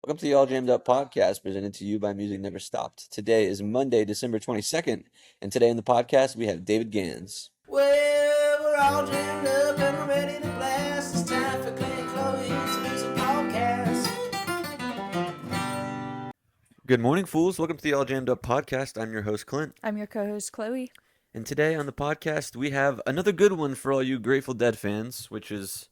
Welcome to the All Jammed Up podcast presented to you by Music Never Stopped. Today is Monday, December 22nd, and today in the podcast we have David Gans. Well, we're all jammed up and we're ready to blast. It's time for Clint and Chloe's Music Podcast. Good morning, fools. Welcome to the All Jammed Up podcast. I'm your host, Clint. I'm your co-host, Chloe. And today on the podcast we have another good one for all you Grateful Dead fans, which is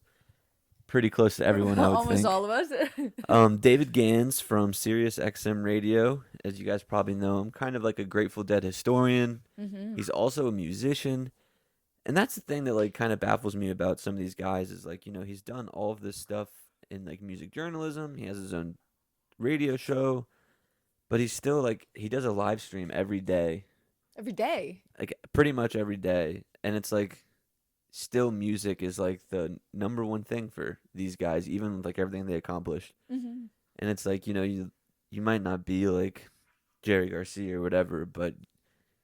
pretty close to everyone, I would Almost think. all of us. David Gans from Sirius XM Radio. As you guys probably know him, kind of like a Grateful Dead historian. Mm-hmm. He's also a musician. And that's the thing that like kind of baffles me about some of these guys is like, he's done all of this stuff in like music journalism. He has his own radio show, but he's still like, he does a live stream every day. Every day. Like pretty much every day. And it's like, still music is like the number one thing for these guys, even with like everything they accomplished. Mm-hmm. And it's like, you might not be like Jerry Garcia or whatever, but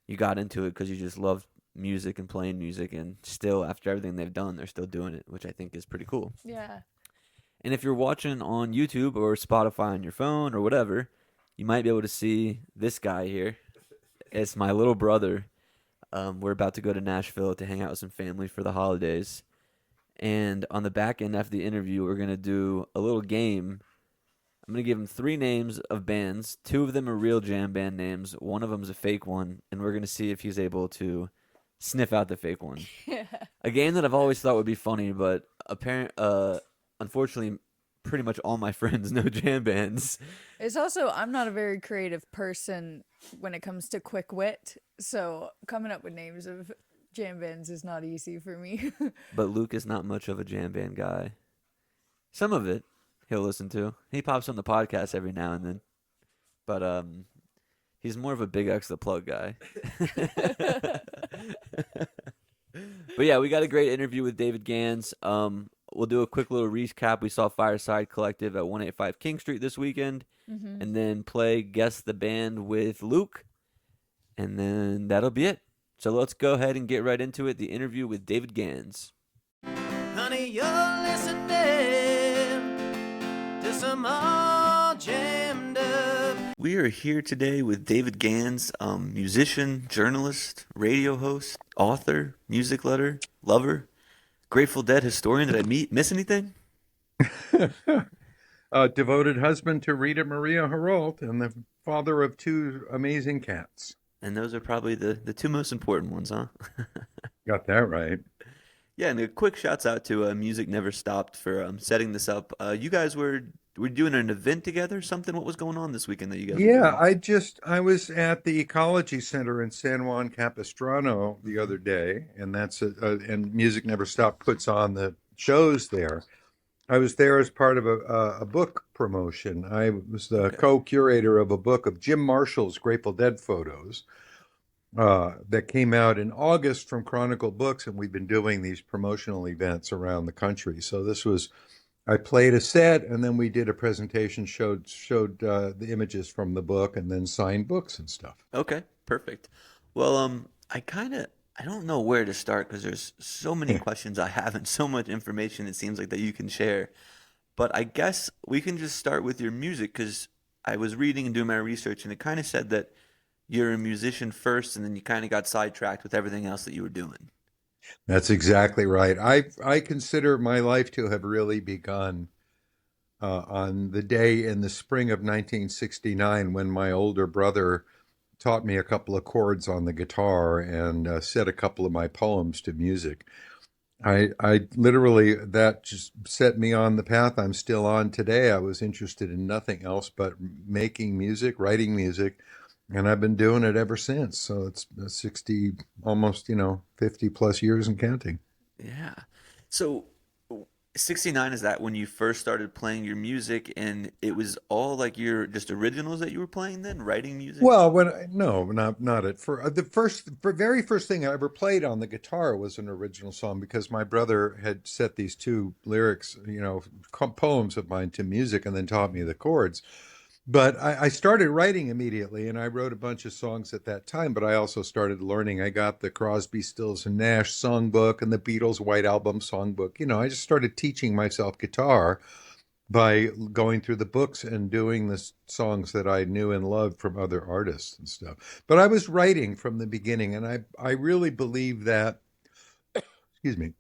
you got into it because you just loved music and playing music, and still after everything they've done, they're still doing it, which I think is pretty cool. Yeah. And if you're watching on YouTube or Spotify on your phone or whatever, you might be able to see this guy here. It's my little brother. We're about to go to Nashville to hang out with some family for the holidays. And on the back end after the interview, we're going to do a little game. I'm going to give him 3 names of bands. 2 of them are real jam band names. 1 of them is a fake one. And we're going to see if he's able to sniff out the fake one. Yeah. A game that I've always thought would be funny, but unfortunately, pretty much all my friends know jam bands. It's also, I'm not a very creative person when it comes to quick wit, so coming up with names of jam bands is not easy for me. But Luke is not much of a jam band guy. Some of it he'll listen to. He pops on the podcast every now and then. But he's more of a Big X the Plug guy. But yeah, we got a great interview with David Gans. We'll do a quick little recap. We saw Fireside Collective at 185 King Street this weekend. Mm-hmm. And then play Guess the Band with Luke. And then that'll be it. So let's go ahead and get right into it. The interview with David Gans. Honey, you're listening to some all jammed up. We are here today with David Gans, musician, journalist, radio host, author, music lover, Grateful Dead historian. Did I miss anything? Devoted husband to Rita Maria Heralt and the father of 2 amazing cats. And those are probably the 2 most important ones, huh? Got that right. Yeah, and a quick shouts out to Music Never Stopped for setting this up. You guys were doing an event together, something? What was going on this weekend that you guys were doing? I was at the Ecology Center in San Juan Capistrano the other day, and and Music Never Stopped puts on the shows there. I was there as part of a book promotion. I was the co-curator of a book of Jim Marshall's Grateful Dead photos that came out in August from Chronicle Books, and we've been doing these promotional events around the country. So I played a set, and then we did a presentation, showed the images from the book, and then signed books and stuff. Okay, perfect. Well, I don't know where to start because there's so many questions I have and so much information it seems like that you can share. But I guess we can just start with your music, because I was reading and doing my research, and it kind of said that you're a musician first, and then you kind of got sidetracked with everything else that you were doing. That's exactly right. I consider my life to have really begun on the day in the spring of 1969 when my older brother taught me a couple of chords on the guitar and set a couple of my poems to music. I literally, that just set me on the path I'm still on today. I was interested in nothing else but making music, writing music, and I've been doing it ever since. So it's 60, almost, 50 plus years and counting. Yeah. So 69, is that when you first started playing your music, and it was all like your just originals that you were playing then, writing music? Well, not at first. The very first thing I ever played on the guitar was an original song because my brother had set these 2 lyrics, poems of mine to music, and then taught me the chords. But I started writing immediately, and I wrote a bunch of songs at that time, but I also started learning. I got the Crosby, Stills, and Nash songbook and the Beatles' White Album songbook. I just started teaching myself guitar. by going through the books and doing the songs that I knew and loved from other artists and stuff. But I was writing from the beginning, and I really believe that, excuse me,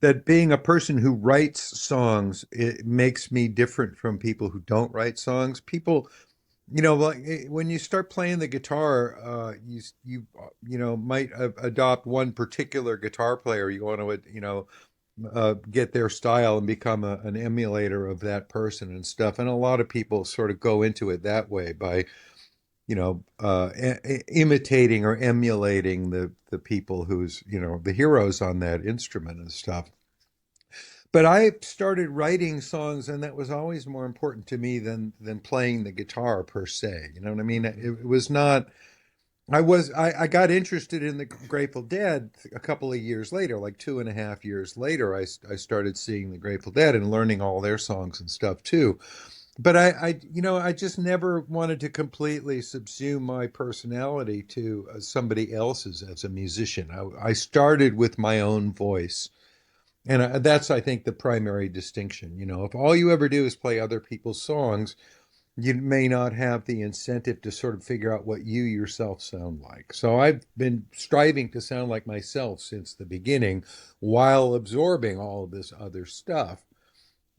that being a person who writes songs, it makes me different from people who don't write songs. People, like when you start playing the guitar, you might adopt one particular guitar player. You want to get their style and become an emulator of that person and stuff. And a lot of people sort of go into it that way by imitating or emulating the people who's the heroes on that instrument and stuff. But I started writing songs, and that was always more important to me than playing the guitar per se. You know what I mean? It was not. I got interested in the Grateful Dead a couple of years later, like 2.5 years later. I started seeing the Grateful Dead and learning all their songs and stuff too. But I just never wanted to completely subsume my personality to somebody else's as a musician. I started with my own voice. And that's, I think, the primary distinction. If all you ever do is play other people's songs, you may not have the incentive to sort of figure out what you yourself sound like. So I've been striving to sound like myself since the beginning while absorbing all of this other stuff.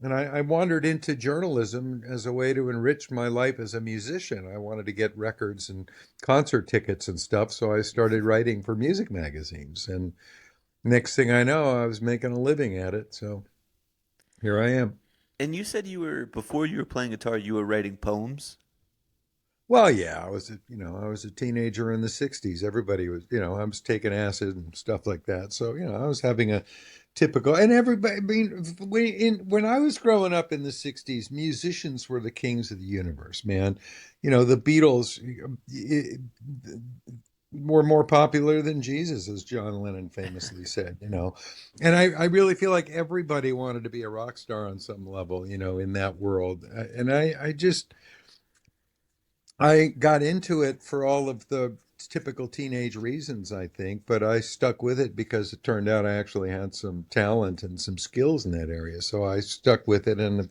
And I wandered into journalism as a way to enrich my life as a musician. I wanted to get records and concert tickets and stuff. So I started writing for music magazines. And next thing I know, I was making a living at it. So here I am. And you said before you were playing guitar, you were writing poems? Well, yeah, I was a teenager in the '60s. Everybody was, I was taking acid and stuff like that. So, I was having a typical, and everybody, I mean, when I was growing up in the '60s, musicians were the kings of the universe, man. The Beatles were more popular than Jesus, as John Lennon famously said, And I really feel like everybody wanted to be a rock star on some level, in that world. And I got into it for all of the typical teenage reasons, I think, but I stuck with it because it turned out I actually had some talent and some skills in that area. So I stuck with it and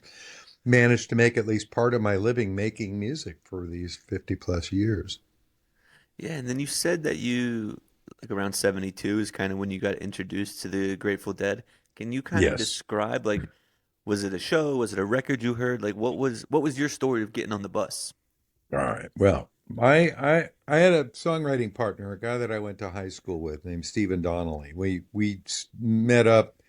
managed to make at least part of my living making music for these 50 plus years. Yeah, and then you said that like around 72 is kind of when you got introduced to the Grateful Dead. Can you kind of Yes. describe, like, was it a show? Was it a record you heard? Like, what was your story of getting on the bus? All right. Well, I had a songwriting partner, a guy that I went to high school with, named Stephen Donnelly. We met up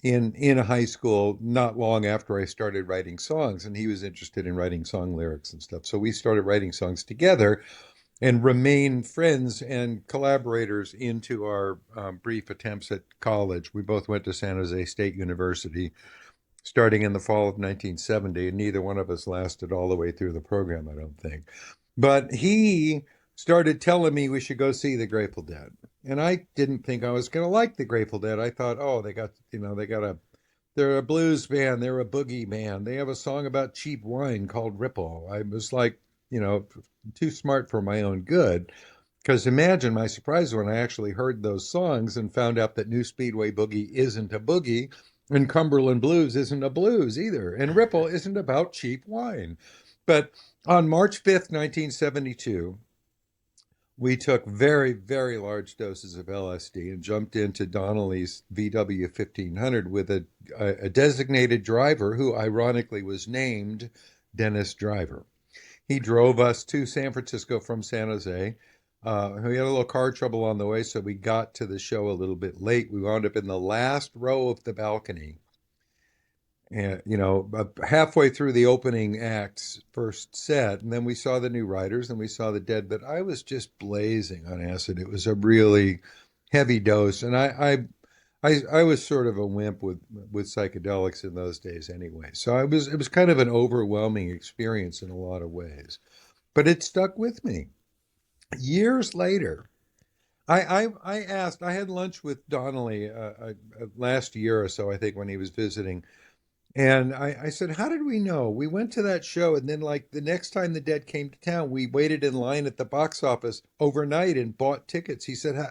in high school not long after I started writing songs, and he was interested in writing song lyrics and stuff. So we started writing songs together and remained friends and collaborators into our brief attempts at college. We both went to San Jose State University starting in the fall of 1970, and neither one of us lasted all the way through the program, I don't think. But he started telling me we should go see the Grateful Dead. And I didn't think I was going to like the Grateful Dead. I thought, oh, they're a blues band, they're a boogie band. They have a song about cheap wine called Ripple. I was like, too smart for my own good. Because imagine my surprise when I actually heard those songs and found out that New Speedway Boogie isn't a boogie and Cumberland Blues isn't a blues either. And Ripple isn't about cheap wine. But on March 5th, 1972, we took very, very large doses of LSD and jumped into Donnelly's VW 1500 with a designated driver who ironically was named Dennis Driver. He drove us to San Francisco from San Jose. We had a little car trouble on the way, so we got to the show a little bit late. We wound up in the last row of the balcony. And, halfway through the opening act's first set, and then we saw the New Riders and we saw the Dead, but I was just blazing on acid. It was a really heavy dose. And I was sort of a wimp with psychedelics in those days anyway. So it was kind of an overwhelming experience in a lot of ways. But it stuck with me. Years later, I had lunch with Donnelly last year or so, I think, when he was visiting. And I said, how did we know? We went to that show, and then, like, the next time the Dead came to town, we waited in line at the box office overnight and bought tickets.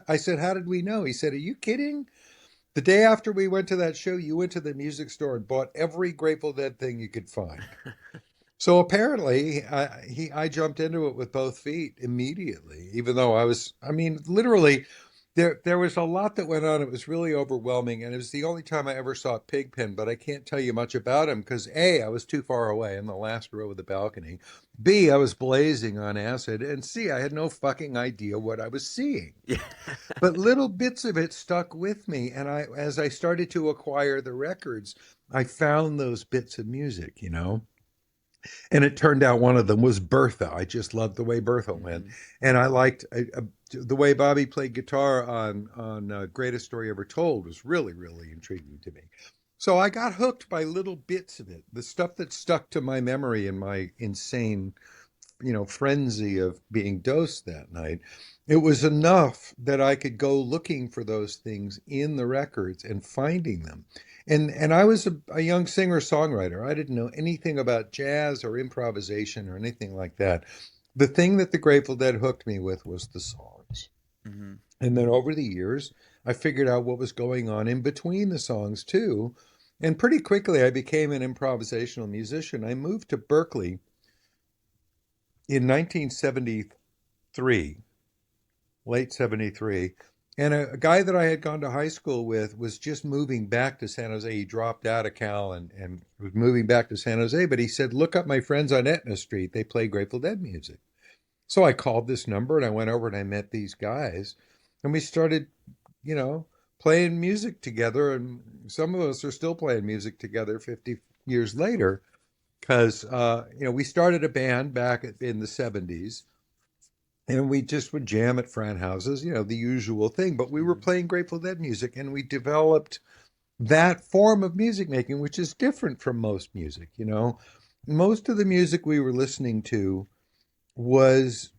I said, how did we know? He said, are you kidding? The day after we went to that show, you went to the music store and bought every Grateful Dead thing you could find. So apparently, I jumped into it with both feet immediately, even though I mean, literally, there was a lot that went on. It was really overwhelming, and it was the only time I ever saw Pigpen. But I can't tell you much about him because A, I was too far away in the last row of the balcony. B, I was blazing on acid, and C, I had no fucking idea what I was seeing. Yeah. But little bits of it stuck with me, and as I started to acquire the records, I found those bits of music, you know. And it turned out one of them was Bertha. I just loved the way Bertha went, Mhm. and I liked the way Bobby played guitar on Greatest Story Ever Told was really really intriguing to me. So I got hooked by little bits of it, the stuff that stuck to my memory in my insane, frenzy of being dosed that night. It was enough that I could go looking for those things in the records and finding them. And I was a young singer-songwriter. I didn't know anything about jazz or improvisation or anything like that. The thing that the Grateful Dead hooked me with was the songs. Mhm. And then over the years, I figured out what was going on in between the songs too. And pretty quickly, I became an improvisational musician. I moved to Berkeley in 1973, late 73. And a guy that I had gone to high school with was just moving back to San Jose. He dropped out of Cal and was moving back to San Jose. But he said, look up my friends on Etna Street. They play Grateful Dead music. So I called this number and I went over and I met these guys. And we started, you know, playing music together. And some of us are still playing music together 50 years later because we started a band back in the 70s and we just would jam at frat houses, the usual thing, but we were Mhm. playing Grateful Dead music and we developed that form of music making, which is different from most music. Most of the music we were listening to was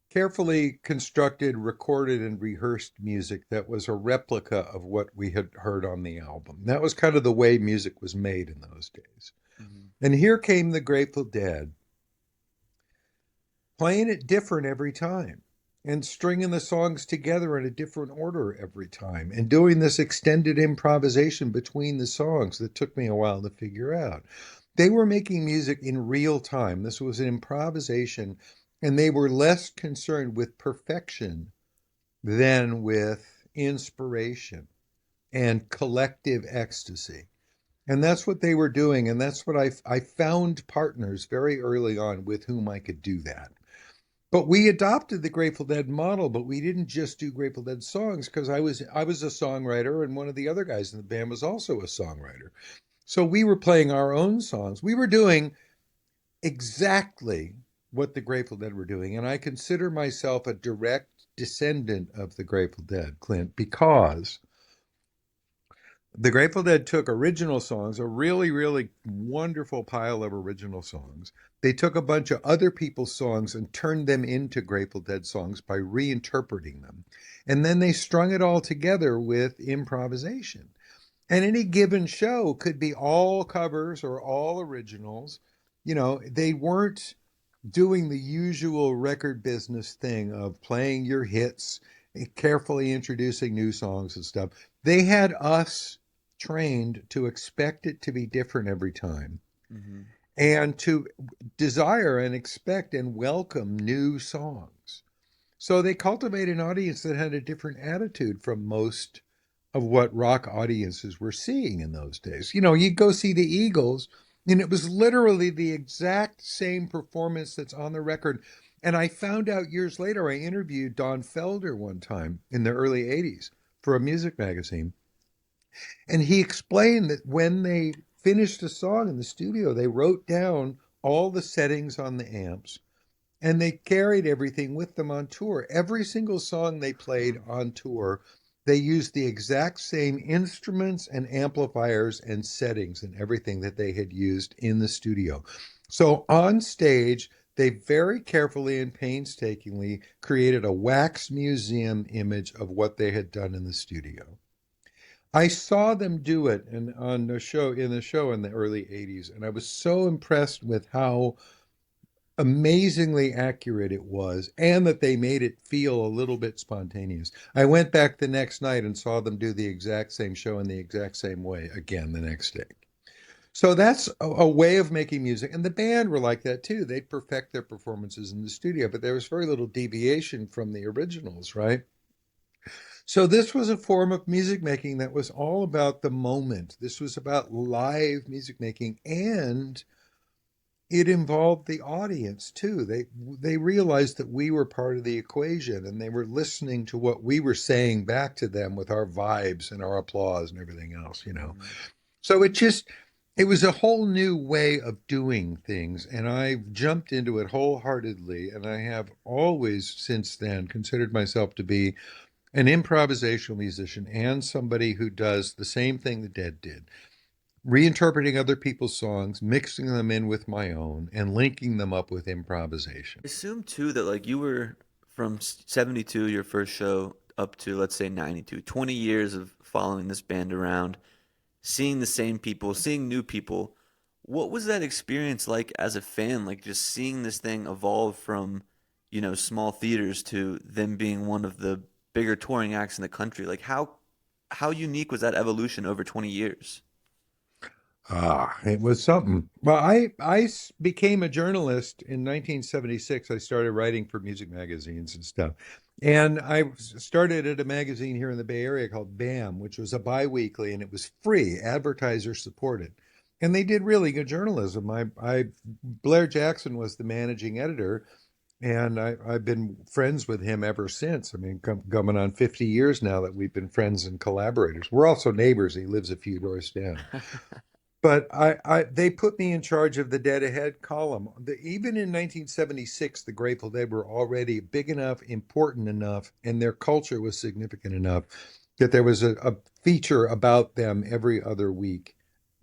carefully constructed, recorded, and rehearsed music that was a replica of what we had heard on the album. That was kind of the way music was made in those days. Mhm. And here came the Grateful Dead, playing it different every time and stringing the songs together in a different order every time and doing this extended improvisation between the songs that took me a while to figure out. They were making music in real time. This was an improvisation, and they were less concerned with perfection than with inspiration and collective ecstasy. And that's what they were doing. And that's what I found partners very early on with whom I could do that. But we adopted the Grateful Dead model, but we didn't just do Grateful Dead songs because I was a songwriter and one of the other guys in the band was also a songwriter. So we were playing our own songs. We were doing exactly what the Grateful Dead were doing. And I consider myself a direct descendant of the Grateful Dead, Clint, because the Grateful Dead took original songs, a really, really wonderful pile of original songs. They took a bunch of other people's songs and turned them into Grateful Dead songs by reinterpreting them. And then they strung it all together with improvisation. And any given show could be all covers or all originals. They weren't doing the usual record business thing of playing your hits, carefully introducing new songs and stuff. They had us trained to expect it to be different every time Mhm. and to desire and expect and welcome new songs. So they cultivate an audience that had a different attitude from most of what rock audiences were seeing in those days. You'd go see the Eagles, and it was literally the exact same performance that's on the record. And I found out years later, I interviewed Don Felder one time in the early 80s for a music magazine. And he explained that when they finished a song in the studio, they wrote down all the settings on the amps and they carried everything with them on tour. Every single song they played on tour, they used the exact same instruments and amplifiers and settings and everything that they had used in the studio. So on stage, they very carefully and painstakingly created a wax museum image of what they had done in the studio. I saw them do it on the show in the early 80s, and I was so impressed with how amazingly accurate it was, and that they made it feel a little bit spontaneous. I went back the next night and saw them do the exact same show in the exact same way again the next day. So that's a way of making music. And the band were like that too. They'd perfect their performances in the studio, but there was very little deviation from the originals, right? So this was a form of music making that was all about the moment. This was about live music making, and it involved the audience too. They realized that we were part of the equation, and they were listening to what we were saying back to them with our vibes and our applause and everything else, you know. Mhm. So it was a whole new way of doing things, and I jumped into it wholeheartedly, and I have always since then considered myself to be an improvisational musician and somebody who does the same thing the Dead did, reinterpreting other people's songs, mixing them in with my own, and linking them up with improvisation. I assume too that like you were from 72, your first show, up to let's say 92, 20 years of following this band around, seeing the same people, seeing new people. What was that experience like as a fan? Like just seeing this thing evolve from, small theaters to them being one of the bigger touring acts in the country. Like how unique was that evolution over 20 years? Ah, it was something. Well, became a journalist in 1976. I started writing for music magazines and stuff. And started at a magazine here in the Bay Area called BAM, which was a biweekly and it was free, advertiser supported. And they did really good journalism. Blair Jackson was the managing editor, and I've been friends with him ever since. I mean, coming on 50 years now that we've been friends and collaborators. We're also neighbors. He lives a few doors down. But they put me in charge of the Dead Ahead column. Even in 1976, the Grateful Dead were already big enough, important enough, and their culture was significant enough that there was a feature about them every other week,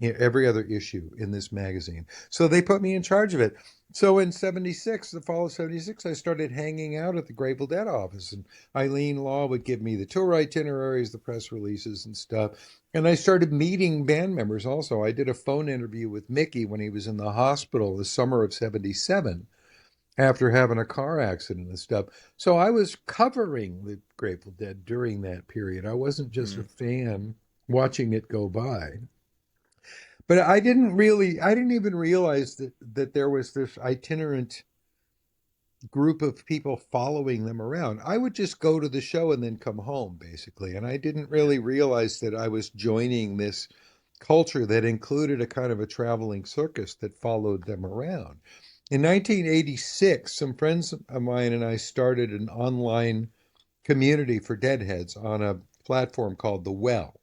every other issue in this magazine. So they put me in charge of it. So in 76, the fall of 76, I started hanging out at the Grateful Dead office, and Eileen Law would give me the tour itineraries, the press releases, and stuff. And I started meeting band members also. I did a phone interview with Mickey when he was in the hospital the summer of 77 after having a car accident and stuff. So I was covering the Grateful Dead during that period. I wasn't just a Mm. fan watching it go by. But I didn't even realize that there was this itinerant group of people following them around. I would just go to the show and then come home, basically. And I didn't really realize that I was joining this culture that included a kind of a traveling circus that followed them around. In 1986, some friends of mine and I started an online community for Deadheads on a platform called The Well.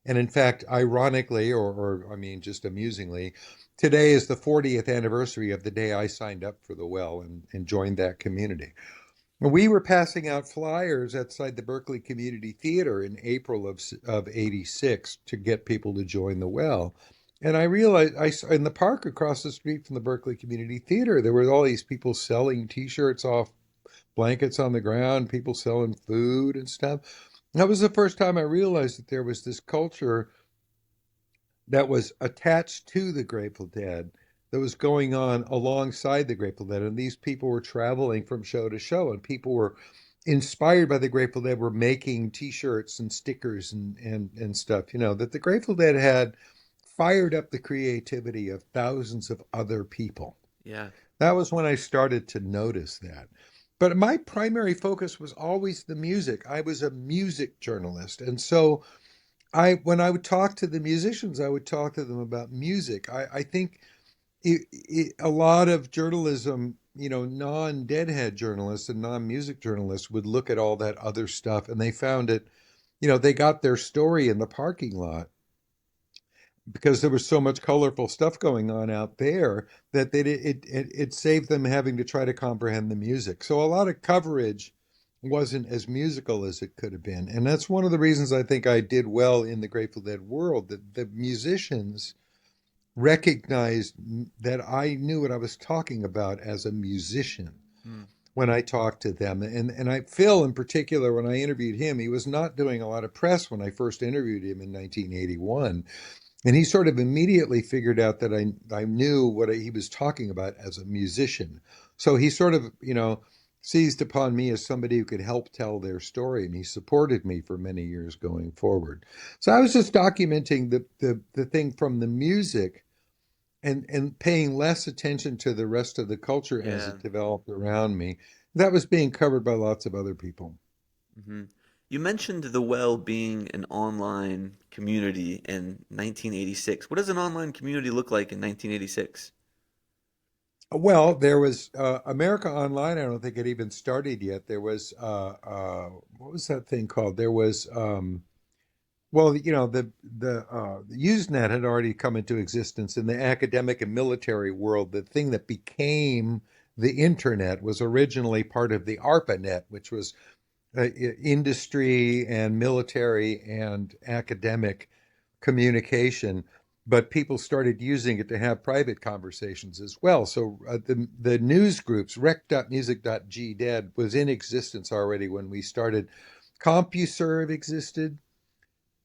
And in fact, ironically, or I mean, just amusingly, today is the 40th anniversary of the day I signed up for the Well and joined that community. We were passing out flyers outside the Berkeley Community Theater in April of 86 to get people to join the Well. And I realized in the park across the street from the Berkeley Community Theater, there were all these people selling T-shirts off blankets on the ground, people selling food and stuff. That was the first time I realized that there was this culture that was attached to the Grateful Dead that was going on alongside the Grateful Dead. And these people were traveling from show to show, and people were inspired by the Grateful Dead, were making T-shirts and stickers and stuff, that the Grateful Dead had fired up the creativity of thousands of other people. Yeah. That was when I started to notice that. But my primary focus was always the music. I was a music journalist. And so when I would talk to the musicians, I would talk to them about music. I think a lot of journalism, non-Deadhead journalists and non-music journalists would look at all that other stuff, and they found it, they got their story in the parking lot because there was so much colorful stuff going on out there that it saved them having to try to comprehend the music. So a lot of coverage wasn't as musical as it could have been. And that's one of the reasons I think I did well in the Grateful Dead world, that the musicians recognized that I knew what I was talking about as a musician Mm. when I talked to them. Phil in particular, when I interviewed him, he was not doing a lot of press when I first interviewed him in 1981. And he sort of immediately figured out that I knew what he was talking about as a musician. So he sort of, seized upon me as somebody who could help tell their story, and he supported me for many years going forward. So I was just documenting the thing from the music and paying less attention to the rest of the culture as Yeah. it developed around me. That was being covered by lots of other people. Hmm. You mentioned the Well being an online community in 1986. What does an online community look like in 1986? Well, there was America Online. I don't think it even started yet. There was what was that thing called? There was well, the Usenet had already come into existence in the academic and military world. The thing that became the internet was originally part of the ARPANET, which was industry and military and academic communication, but people started using it to have private conversations as well. So the news groups, rec.music.gdead, was in existence already when we started. CompuServe existed.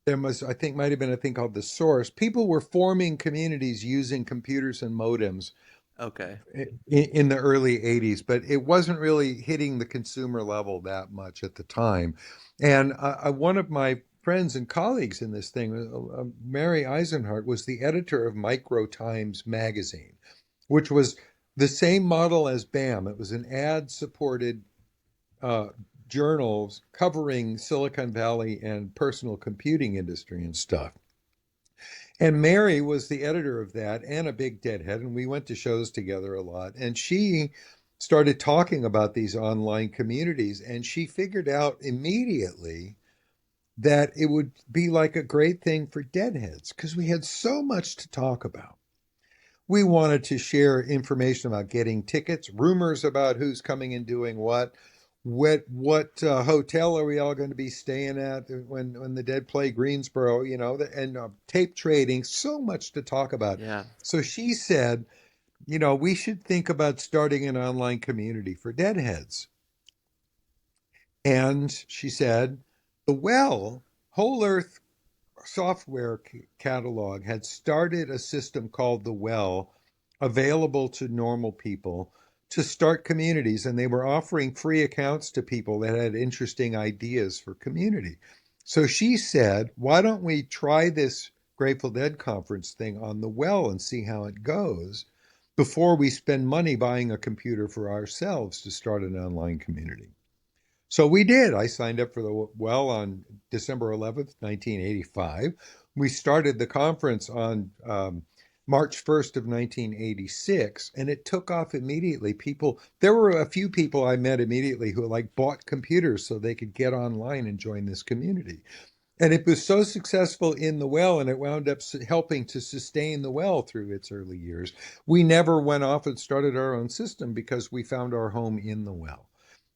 There was, I think, might have been a thing called the Source. People were forming communities using computers and modems Okay. in the early 80s, but it wasn't really hitting the consumer level that much at the time. And one of my friends and colleagues in this thing, Mary Eisenhart, was the editor of Micro Times magazine, which was the same model as BAM. It was an ad supported uh, journals covering Silicon Valley and personal computing industry and stuff. And Mary was the editor of that and a big deadhead, and we went to shows together a lot. And she started talking about these online communities, and she figured out immediately that it would be like a great thing for deadheads because we had so much to talk about. We wanted to share information about getting tickets, rumors about who's coming and doing what hotel are we all going to be staying at when the Dead play Greensboro, and tape trading, so much to talk about. Yeah. So she said, we should think about starting an online community for deadheads. And she said, the Well, Whole Earth software catalog had started a system called the Well, available to normal people to start communities, and they were offering free accounts to people that had interesting ideas for community. So she said, why don't we try this Grateful Dead conference thing on the Well and see how it goes before we spend money buying a computer for ourselves to start an online community. So we did. I signed up for the Well on December 11th, 1985. We started the conference on March 1st of 1986, and it took off immediately. There were a few people I met immediately who like bought computers so they could get online and join this community. And it was so successful in the Well, and it wound up helping to sustain the Well through its early years. We never went off and started our own system because we found our home in the Well.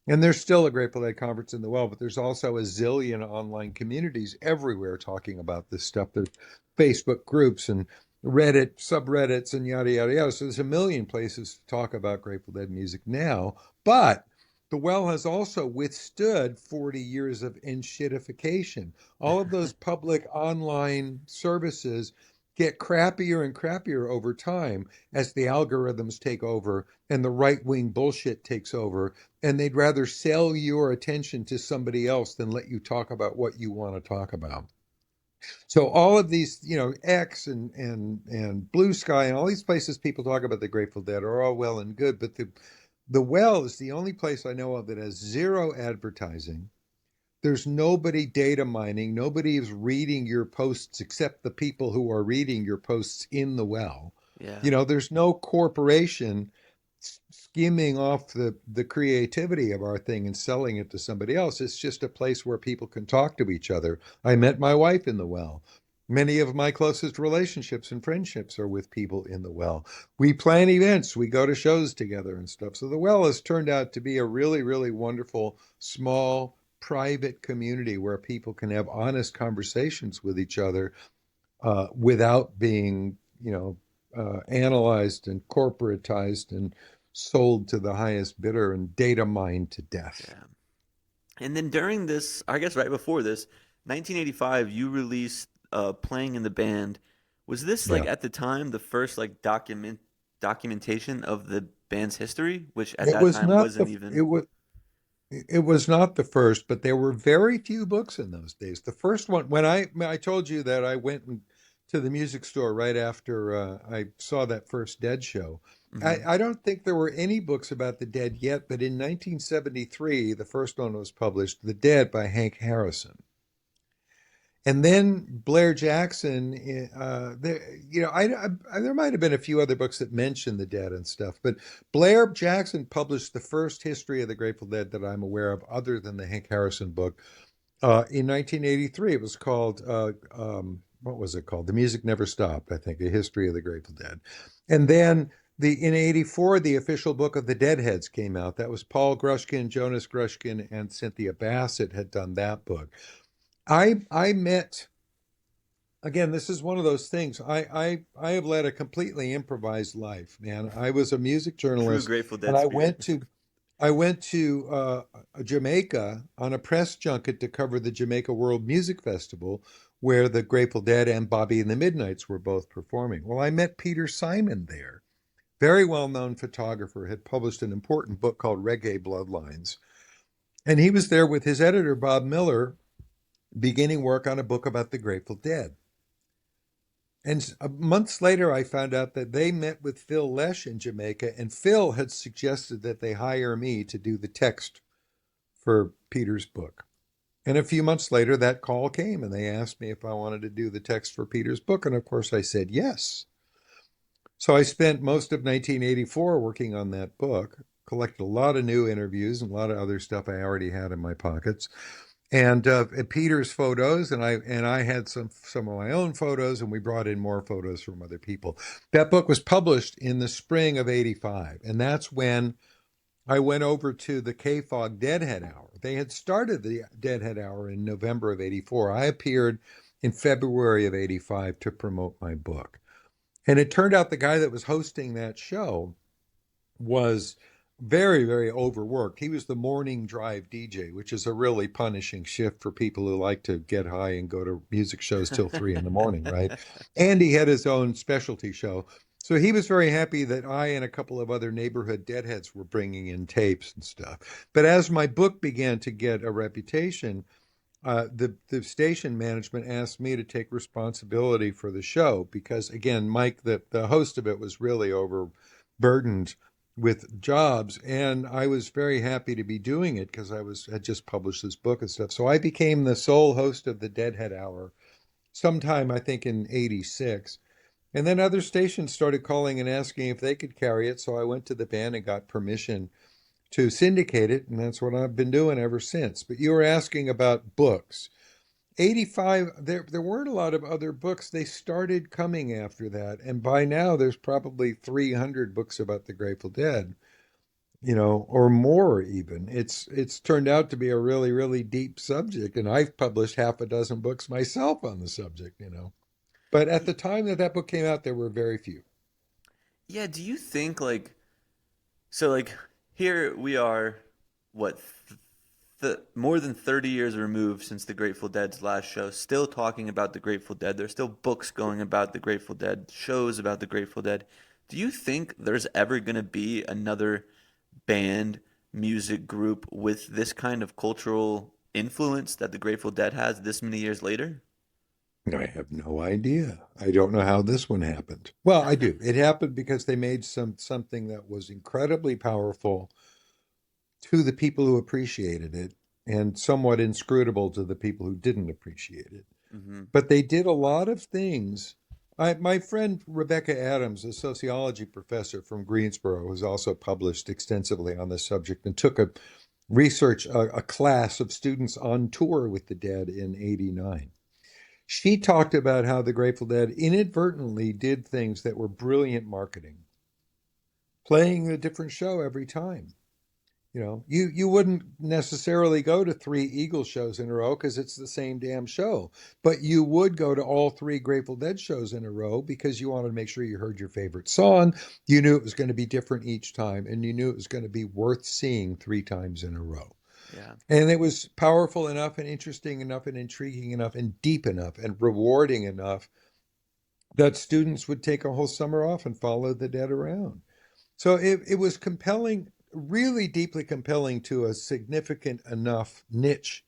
And there's still a Grateful Dead conference in the Well, but there's also a zillion online communities everywhere talking about this stuff. There's Facebook groups and Reddit, subreddits, and yada, yada, yada. So there's a million places to talk about Grateful Dead music now. But the Well has also withstood 40 years of enshittification. All of those public online services get crappier and crappier over time as the algorithms take over and the right wing bullshit takes over, and they'd rather sell your attention to somebody else than let you talk about what you want to talk about. So all of these, X and Blue Sky and all these places people talk about the Grateful Dead are all well and good, but the Well is the only place I know of that has zero advertising. There's nobody data mining. Nobody is reading your posts except the people who are reading your posts in the Well. Yeah. There's no corporation skimming off the creativity of our thing and selling it to somebody else. It's just a place where people can talk to each other. I met my wife in the Well. Many of my closest relationships and friendships are with people in the Well. We plan events, we go to shows together and stuff. So the Well has turned out to be a really, really wonderful, small, private community where people can have honest conversations with each other without being, analyzed and corporatized and sold to the highest bidder and data mined to death. Yeah. And then during this, I guess right before this, 1985, you released Playing in the Band, Was this like Yeah. at the time the first like documentation of the band's history, which at It that was time not wasn't the even it was not the first, but there were very few books in those days. The first one, when I told you that I went to the music store right after I saw that first Dead show, hmm I don't think there were any books about the Dead yet. But in 1973, the first one was published, "The Dead" by Hank Harrison. And then Blair Jackson, there might have been a few other books that mention the Dead and stuff, but Blair Jackson published the first history of the Grateful Dead that I'm aware of, other than the Hank Harrison book, in 1983. It was called, what was it called? The Music Never Stopped, I think, A History of the Grateful Dead. And then in '84, the official book of the Deadheads came out. That was Paul Grushkin, Jonas Grushkin, and Cynthia Bassett had done that book. I met again. This is one of those things. I have led a completely improvised life, man. I was a music true journalist, Grateful and Dead spirit. I went to Jamaica on a press junket to cover the Jamaica World Music Festival, where the Grateful Dead and Bobby and the Midnights were both performing. Well, I met Peter Simon there. Very well known photographer, had published an important book called Reggae Bloodlines. And he was there with his editor, Bob Miller, beginning work on a book about the Grateful Dead. And months later, I found out that they met with Phil Lesh in Jamaica, and Phil had suggested that they hire me to do the text for Peter's book. And a few months later, that call came, and they asked me if I wanted to do the text for Peter's book. And of course, I said yes. So I spent most of 1984 working on that book, collected a lot of new interviews and a lot of other stuff I already had in my pockets, and Peter's photos, and I had some of my own photos, and we brought in more photos from other people. That book was published in the spring of '85, and that's when I went over to the KFOG Deadhead Hour. They had started the Deadhead Hour in November of '84. I appeared in February of '85 to promote my book, and it turned out the guy that was hosting that show was very, very overworked. He was the morning drive DJ, which is a really punishing shift for people who like to get high and go to music shows till 3 in the morning, right? And he had his own specialty show. So he was very happy that I and a couple of other neighborhood deadheads were bringing in tapes and stuff. But as my book began to get a reputation, the station management asked me to take responsibility for the show because, again, Mike, the host of it, was really overburdened with jobs, and I was very happy to be doing it because had just published this book and stuff. So I became the sole host of the Deadhead Hour sometime, I think, in '86. And then other stations started calling and asking if they could carry it. So I went to the band and got permission to syndicate it, and that's what I've been doing ever since. But you were asking about books. '85, there weren't a lot of other books. They started coming after that, and by now there's probably 300 books about the Grateful Dead, or more even. It's turned out to be a really, really deep subject, and I've published half a dozen books myself on the subject. But at the time that book came out, there were very few. Yeah, do you think like so like here we are what more than 30 years removed since the Grateful Dead's last show, still talking about the Grateful Dead. There's still books going about the Grateful Dead, shows about the Grateful Dead. Do you think there's ever going to be another band, music group with this kind of cultural influence that the Grateful Dead has this many years later? I have no idea. I don't know how this one happened. Well, I do. It happened because they made something that was incredibly powerful to the people who appreciated it and somewhat inscrutable to the people who didn't appreciate it. hmm But they did a lot of things. My friend Rebecca Adams, a sociology professor from Greensboro, who's also published extensively on this subject and took a class of students on tour with the Dead in '89. She talked about how the Grateful Dead inadvertently did things that were brilliant marketing, playing a different show every time. You wouldn't necessarily go to 3 Eagles shows in a row because it's the same damn show, but you would go to all 3 Grateful Dead shows in a row because you wanted to make sure you heard your favorite song. You knew it was going to be different each time, and you knew it was going to be worth seeing 3 times in a row. Yeah. And it was powerful enough and interesting enough and intriguing enough and deep enough and rewarding enough that students would take a whole summer off and follow the Dead around. So it was compelling, really deeply compelling to a significant enough niche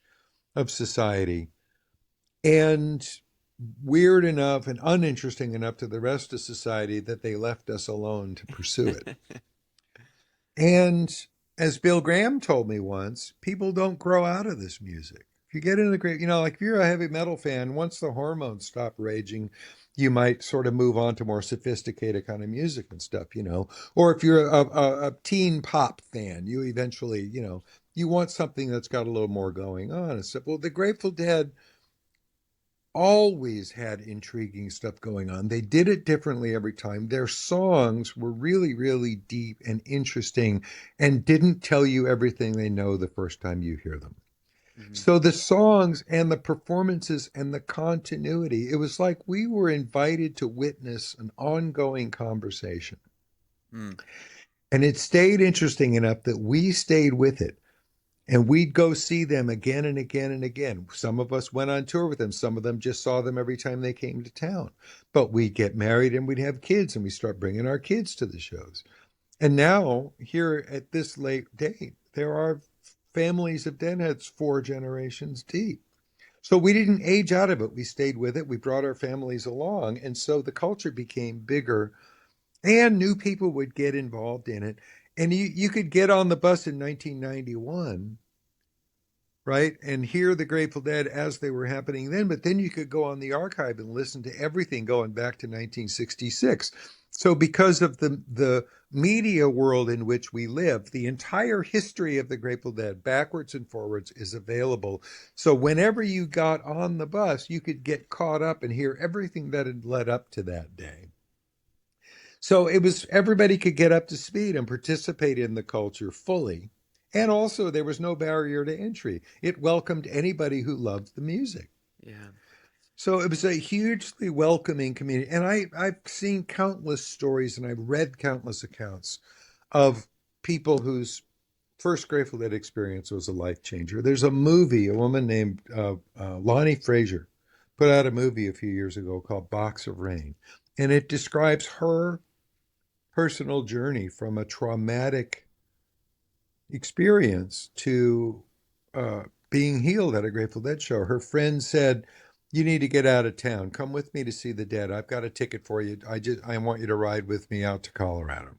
of society, and weird enough and uninteresting enough to the rest of society that they left us alone to pursue it. And as Bill Graham told me once, people don't grow out of this music. If you get into great, like if you're a heavy metal fan, once the hormones stop raging, you might sort of move on to more sophisticated kind of music and stuff. Or if you're a teen pop fan, you eventually, you want something that's got a little more going on and stuff. Well, the Grateful Dead always had intriguing stuff going on. They did it differently every time. Their songs were really, really deep and interesting and didn't tell you everything they know the first time you hear them. Mm-hmm. So the songs and the performances and the continuity, it was like we were invited to witness an ongoing conversation. Mm. And it stayed interesting enough that we stayed with it. And we'd go see them again and again and again. Some of us went on tour with them. Some of them just saw them every time they came to town. But we'd get married and we'd have kids and we start bringing our kids to the shows. And now, here at this late date, there are families of Deadheads 4 generations deep. So we didn't age out of it. We stayed with it. We brought our families along. And so the culture became bigger and new people would get involved in it. And you could get on the bus in 1991, right, and hear the Grateful Dead as they were happening then, but then you could go on the archive and listen to everything going back to 1966. So because of the media world in which we live, the entire history of the Grateful Dead, backwards and forwards, is available. So whenever you got on the bus, you could get caught up and hear everything that had led up to that day. So it was, everybody could get up to speed and participate in the culture fully. And also there was no barrier to entry. It welcomed anybody who loved the music. Yeah. So it was a hugely welcoming community. And I've seen countless stories and I've read countless accounts of people whose first Grateful Dead experience was a life changer. There's a movie, a woman named Lonnie Frazier put out a movie a few years ago called Box of Rain. And it describes her personal journey from a traumatic experience to being healed at a Grateful Dead show. Her friend said, "You need to get out of town. Come with me to see the Dead. I've got a ticket for you. I want you to ride with me out to Colorado."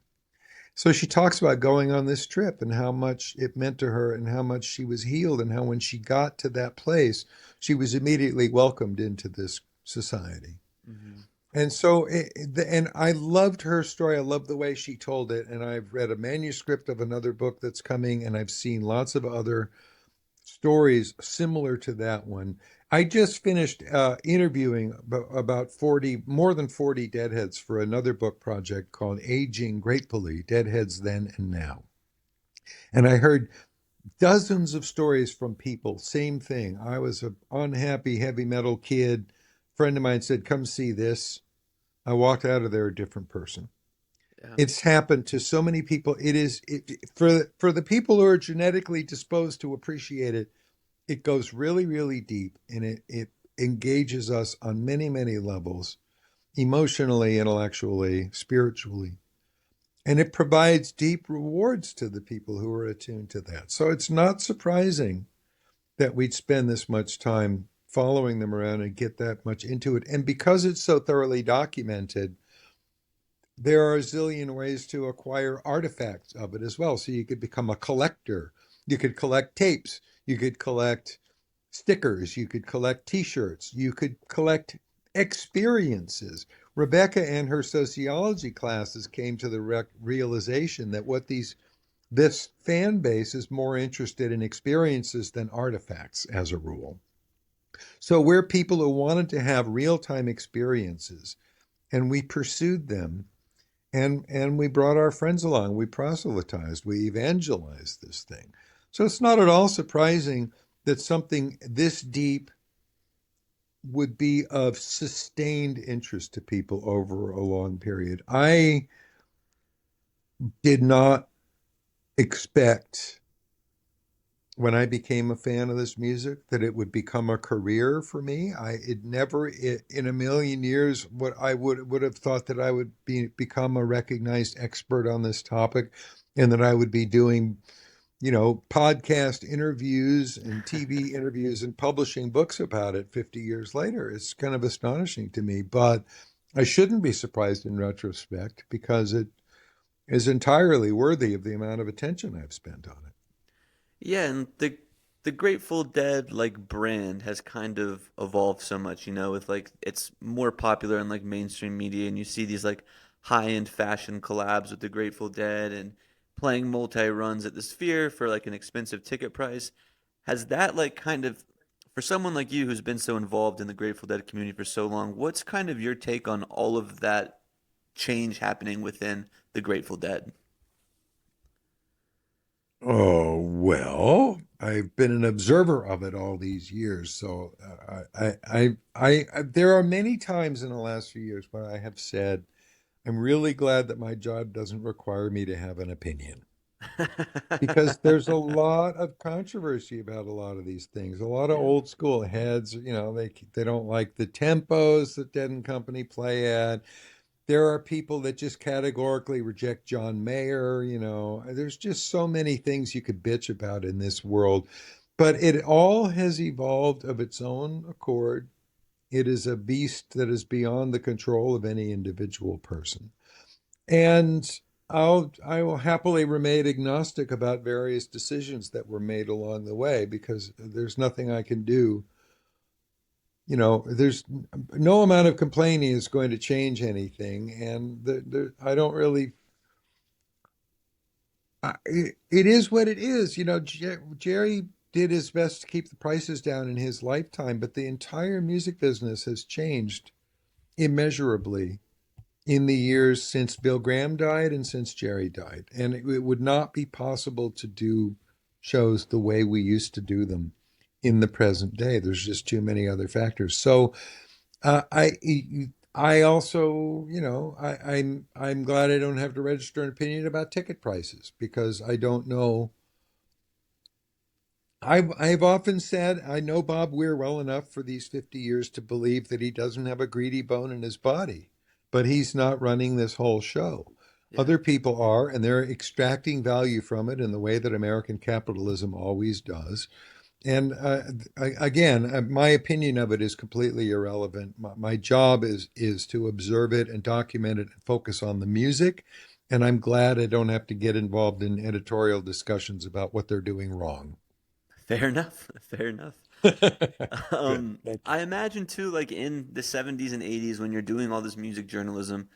So she talks about going on this trip and how much it meant to her and how much she was healed and how when she got to that place, she was immediately welcomed into this society. Mm-hmm. And so, and I loved her story. I loved the way she told it. And I've read a manuscript of another book that's coming, and I've seen lots of other stories similar to that one. I just finished interviewing about more than 40 Deadheads for another book project called Aging Gratefully, Deadheads Then and Now. And I heard dozens of stories from people, same thing. I was an unhappy heavy metal kid. Friend of mine said, "Come see this." I walked out of there a different person. Yeah. It's happened to so many people. For the people who are genetically disposed to appreciate it, it goes really, really deep, and it engages us on many, many levels, emotionally, intellectually, spiritually. And it provides deep rewards to the people who are attuned to that. So it's not surprising that we'd spend this much time following them around and get that much into it. And because it's so thoroughly documented, there are a zillion ways to acquire artifacts of it as well. So you could become a collector. You could collect tapes. You could collect stickers. You could collect T-shirts. You could collect experiences. Rebecca and her sociology classes came to the realization that this fan base is more interested in experiences than artifacts as a rule. So we're people who wanted to have real-time experiences, and we pursued them, and we brought our friends along. We proselytized, we evangelized this thing. So it's not at all surprising that something this deep would be of sustained interest to people over a long period. I did not expect when I became a fan of this music that it would become a career for me. It never in a million years what I would have thought that I would become a recognized expert on this topic, and that I would be doing, podcast interviews and TV interviews and publishing books about it 50 years later. It's kind of astonishing to me, but I shouldn't be surprised in retrospect because it is entirely worthy of the amount of attention I've spent on it. Yeah, and the Grateful Dead like brand has kind of evolved so much, with like it's more popular in like mainstream media and you see these like high-end fashion collabs with the Grateful Dead and playing multi-runs at the Sphere for like an expensive ticket price. Has that like kind of for someone like you who's been so involved in the Grateful Dead community for so long, what's kind of your take on all of that change happening within the Grateful Dead? Oh, well, I've been an observer of it all these years. So there are many times in the last few years where I have said, I'm really glad that my job doesn't require me to have an opinion because there's a lot of controversy about a lot of these things. A lot of Yeah. old school heads, they don't like the tempos that Dead and Company play at. There are people that just categorically reject John Mayer. There's just so many things you could bitch about in this world, but it all has evolved of its own accord. It is a beast that is beyond the control of any individual person. And I will happily remain agnostic about various decisions that were made along the way because there's nothing I can do. There's no amount of complaining is going to change anything, and I don't really. It is what it is. Jerry did his best to keep the prices down in his lifetime, but the entire music business has changed immeasurably in the years since Bill Graham died and since Jerry died, and it would not be possible to do shows the way we used to do them in the present day. There's just too many other factors. So uh, I I also, I'm glad I don't have to register an opinion about ticket prices because I don't know. I've often said I know Bob Weir well enough for these 50 years to believe that he doesn't have a greedy bone in his body, but he's not running this whole show. Yeah. Other people are, and they're extracting value from it in the way that American capitalism always does. And again, my opinion of it is completely irrelevant. My job is to observe it and document it and focus on the music. And I'm glad I don't have to get involved in editorial discussions about what they're doing wrong. Fair enough. Fair enough. Good. Thank you. I imagine too, like in the 70s and 80s, when you're doing all this music journalism,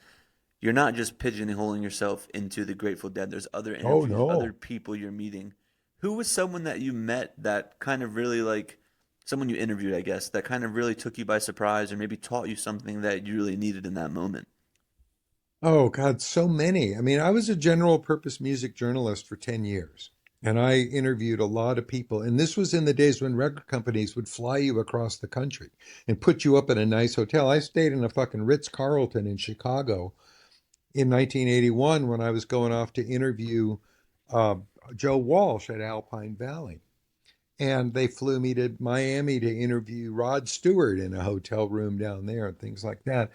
you're not just pigeonholing yourself into the Grateful Dead. There's other Oh interviews, other no. people you're meeting. Who was someone that you met that kind of really like someone you interviewed, I guess, that kind of really took you by surprise or maybe taught you something that you really needed in that moment? Oh God, so many. I mean, I was a general purpose music journalist for 10 years. And I interviewed a lot of people. And this was in the days when record companies would fly you across the country and put you up in a nice hotel. I stayed in a fucking Ritz-Carlton in Chicago in 1981 when I was going off to interview uh, Joe Walsh at Alpine Valley. And they flew me to Miami to interview Rod Stewart in a hotel room down there and things like that.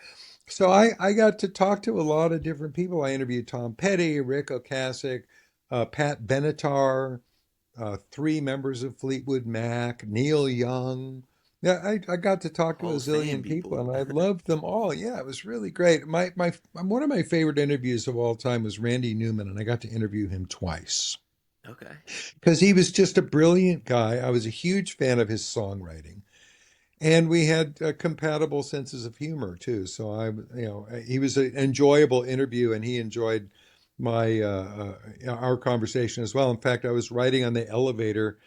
So I got to talk to a lot of different people. I interviewed Tom Petty, Rick Ocasek, Pat Benatar, three members of Fleetwood Mac, Neil Young. Yeah, I got to talk to a Hall of Fame zillion people, people. and I loved them all. Yeah, it was really great. My one of my favorite interviews of all time was Randy Newman, and I got to interview him twice Okay. because he was just a brilliant guy. I was a huge fan of his songwriting, and we had compatible senses of humor too. So he was an enjoyable interview, and he enjoyed my our conversation as well. In fact, I was riding on the elevator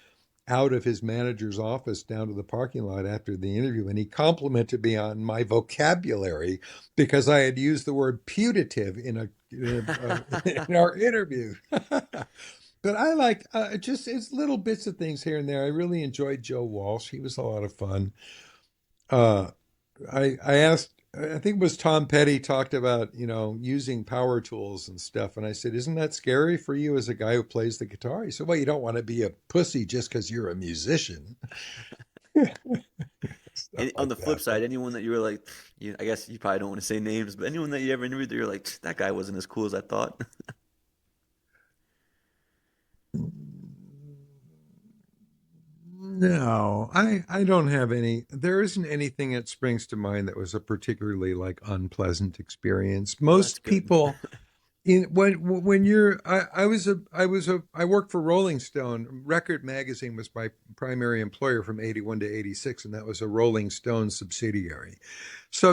out of his manager's office down to the parking lot after the interview, and he complimented me on my vocabulary because I had used the word putative in our interview. But I like just it's little bits of things here and there. I really enjoyed Joe Walsh. He was a lot of fun. Uh, I asked I think it was Tom Petty talked about, using power tools and stuff. And I said, isn't that scary for you as a guy who plays the guitar? He said, well, you don't want to be a pussy just because you're a musician. Stuff And on like the flip that. side, anyone that you were like, I guess you probably don't want to say names, but anyone that you ever interviewed that you're like, that guy wasn't as cool as I thought. No, I don't have any. There isn't anything that springs to mind that was a particularly like unpleasant experience. Well, that's Most good. people when you're I worked for Rolling Stone. Record Magazine was my primary employer from 81 to 86, and that was a Rolling Stone subsidiary. So,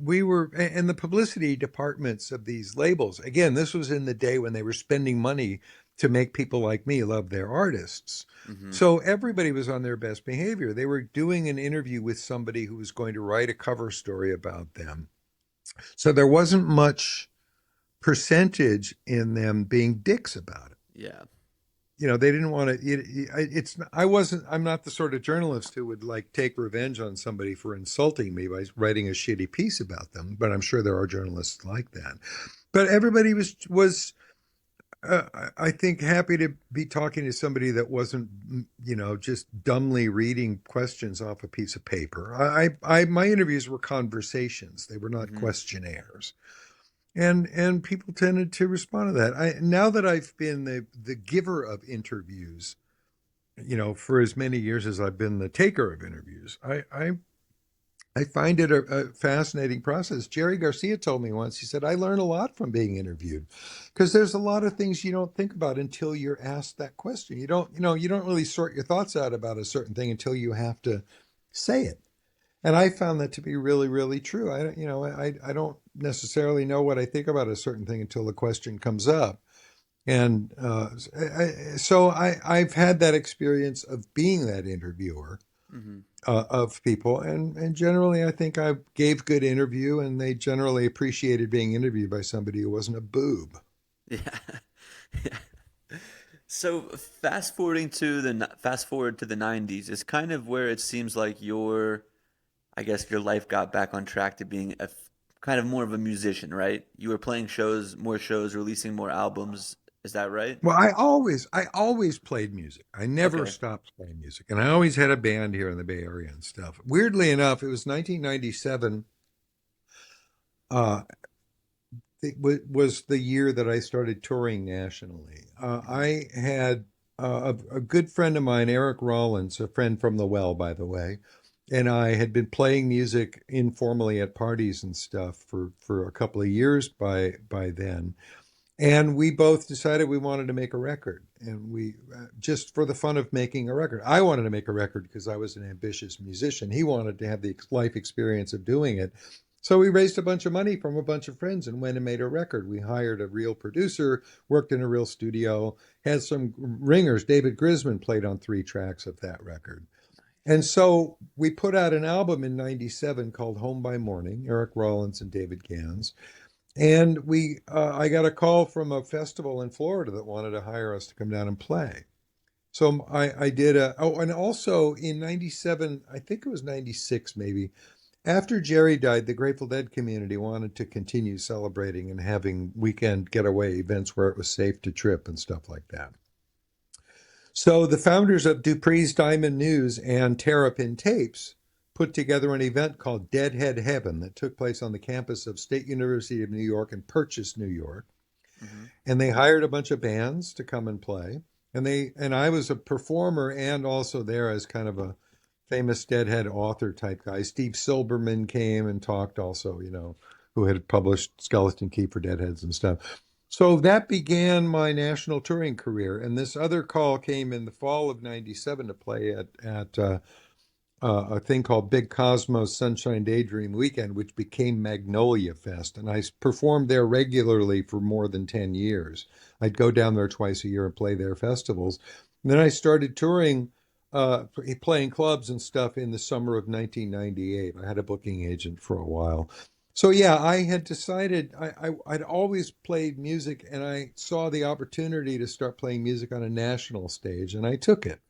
we were, and the publicity departments of these labels, again, this was in the day when they were spending money to make people like me love their artists. Hmm. So everybody was on their best behavior. They were doing an interview with somebody who was going to write a cover story about them. So there wasn't much percentage in them being dicks about it. Yeah. They didn't want to. I wasn't. I'm not the sort of journalist who would like take revenge on somebody for insulting me by writing a shitty piece about them. But I'm sure there are journalists like that. But everybody was I think happy to be talking to somebody that wasn't, just dumbly reading questions off a piece of paper. My interviews were conversations; they were not Hmm. questionnaires, and people tended to respond to that. Now that I've been the giver of interviews, for as many years as I've been the taker of interviews, I find it a fascinating process. Jerry Garcia told me once, he said, I learn a lot from being interviewed because there's a lot of things you don't think about until you're asked that question. You don't really sort your thoughts out about a certain thing until you have to say it. And I found that to be really, really true. I don't necessarily know what I think about a certain thing until the question comes up. And I've had that experience of being that interviewer Hmm. of people, and generally, I think I gave good interview, and they generally appreciated being interviewed by somebody who wasn't a boob. Yeah. Yeah. So fast forward to the 90s is kind of where it seems like I guess your life got back on track to being kind of more of a musician, right? You were playing more shows, releasing more albums. Is that right? Well, I always played music. I never Okay. stopped playing music, and I always had a band here in the Bay Area and stuff. Weirdly enough, it was 1997. Uh, was the year that I started touring nationally. Hmm. I had a good friend of mine, Eric Rollins, a friend from the Well, by the way, and I had been playing music informally at parties and stuff for a couple of years by then. And we both decided we wanted to make a record. And we, just for the fun of making a record, I wanted to make a record because I was an ambitious musician. He wanted to have the life experience of doing it. So we raised a bunch of money from a bunch of friends and went and made a record. We hired a real producer, worked in a real studio, had some ringers. David Grisman played on 3 tracks of that record. And so we put out an album in 97 called Home by Morning, Eric Rollins and David Gans. And I got a call from a festival in Florida that wanted to hire us to come down and play. So I did and also in 97, I think it was 96 maybe, after Jerry died, the Grateful Dead community wanted to continue celebrating and having weekend getaway events where it was safe to trip and stuff like that. So the founders of Dupree's Diamond News and Terrapin Tapes put together an event called Deadhead Heaven that took place on the campus of State University of New York in Purchase, New York. Hmm. And they hired a bunch of bands to come and play. And I was a performer and also there as kind of a famous Deadhead author type guy. Steve Silberman came and talked also, who had published Skeleton Key for Deadheads and stuff. So that began my national touring career. And this other call came in the fall of 97 to play at a thing called Big Cosmos Sunshine Daydream Weekend, which became Magnolia Fest. And I performed there regularly for more than 10 years. I'd go down there twice a year and play their festivals. And then I started touring, playing clubs and stuff in the summer of 1998. I had a booking agent for a while. So yeah, I had decided I'd always played music, and I saw the opportunity to start playing music on a national stage, and I took it.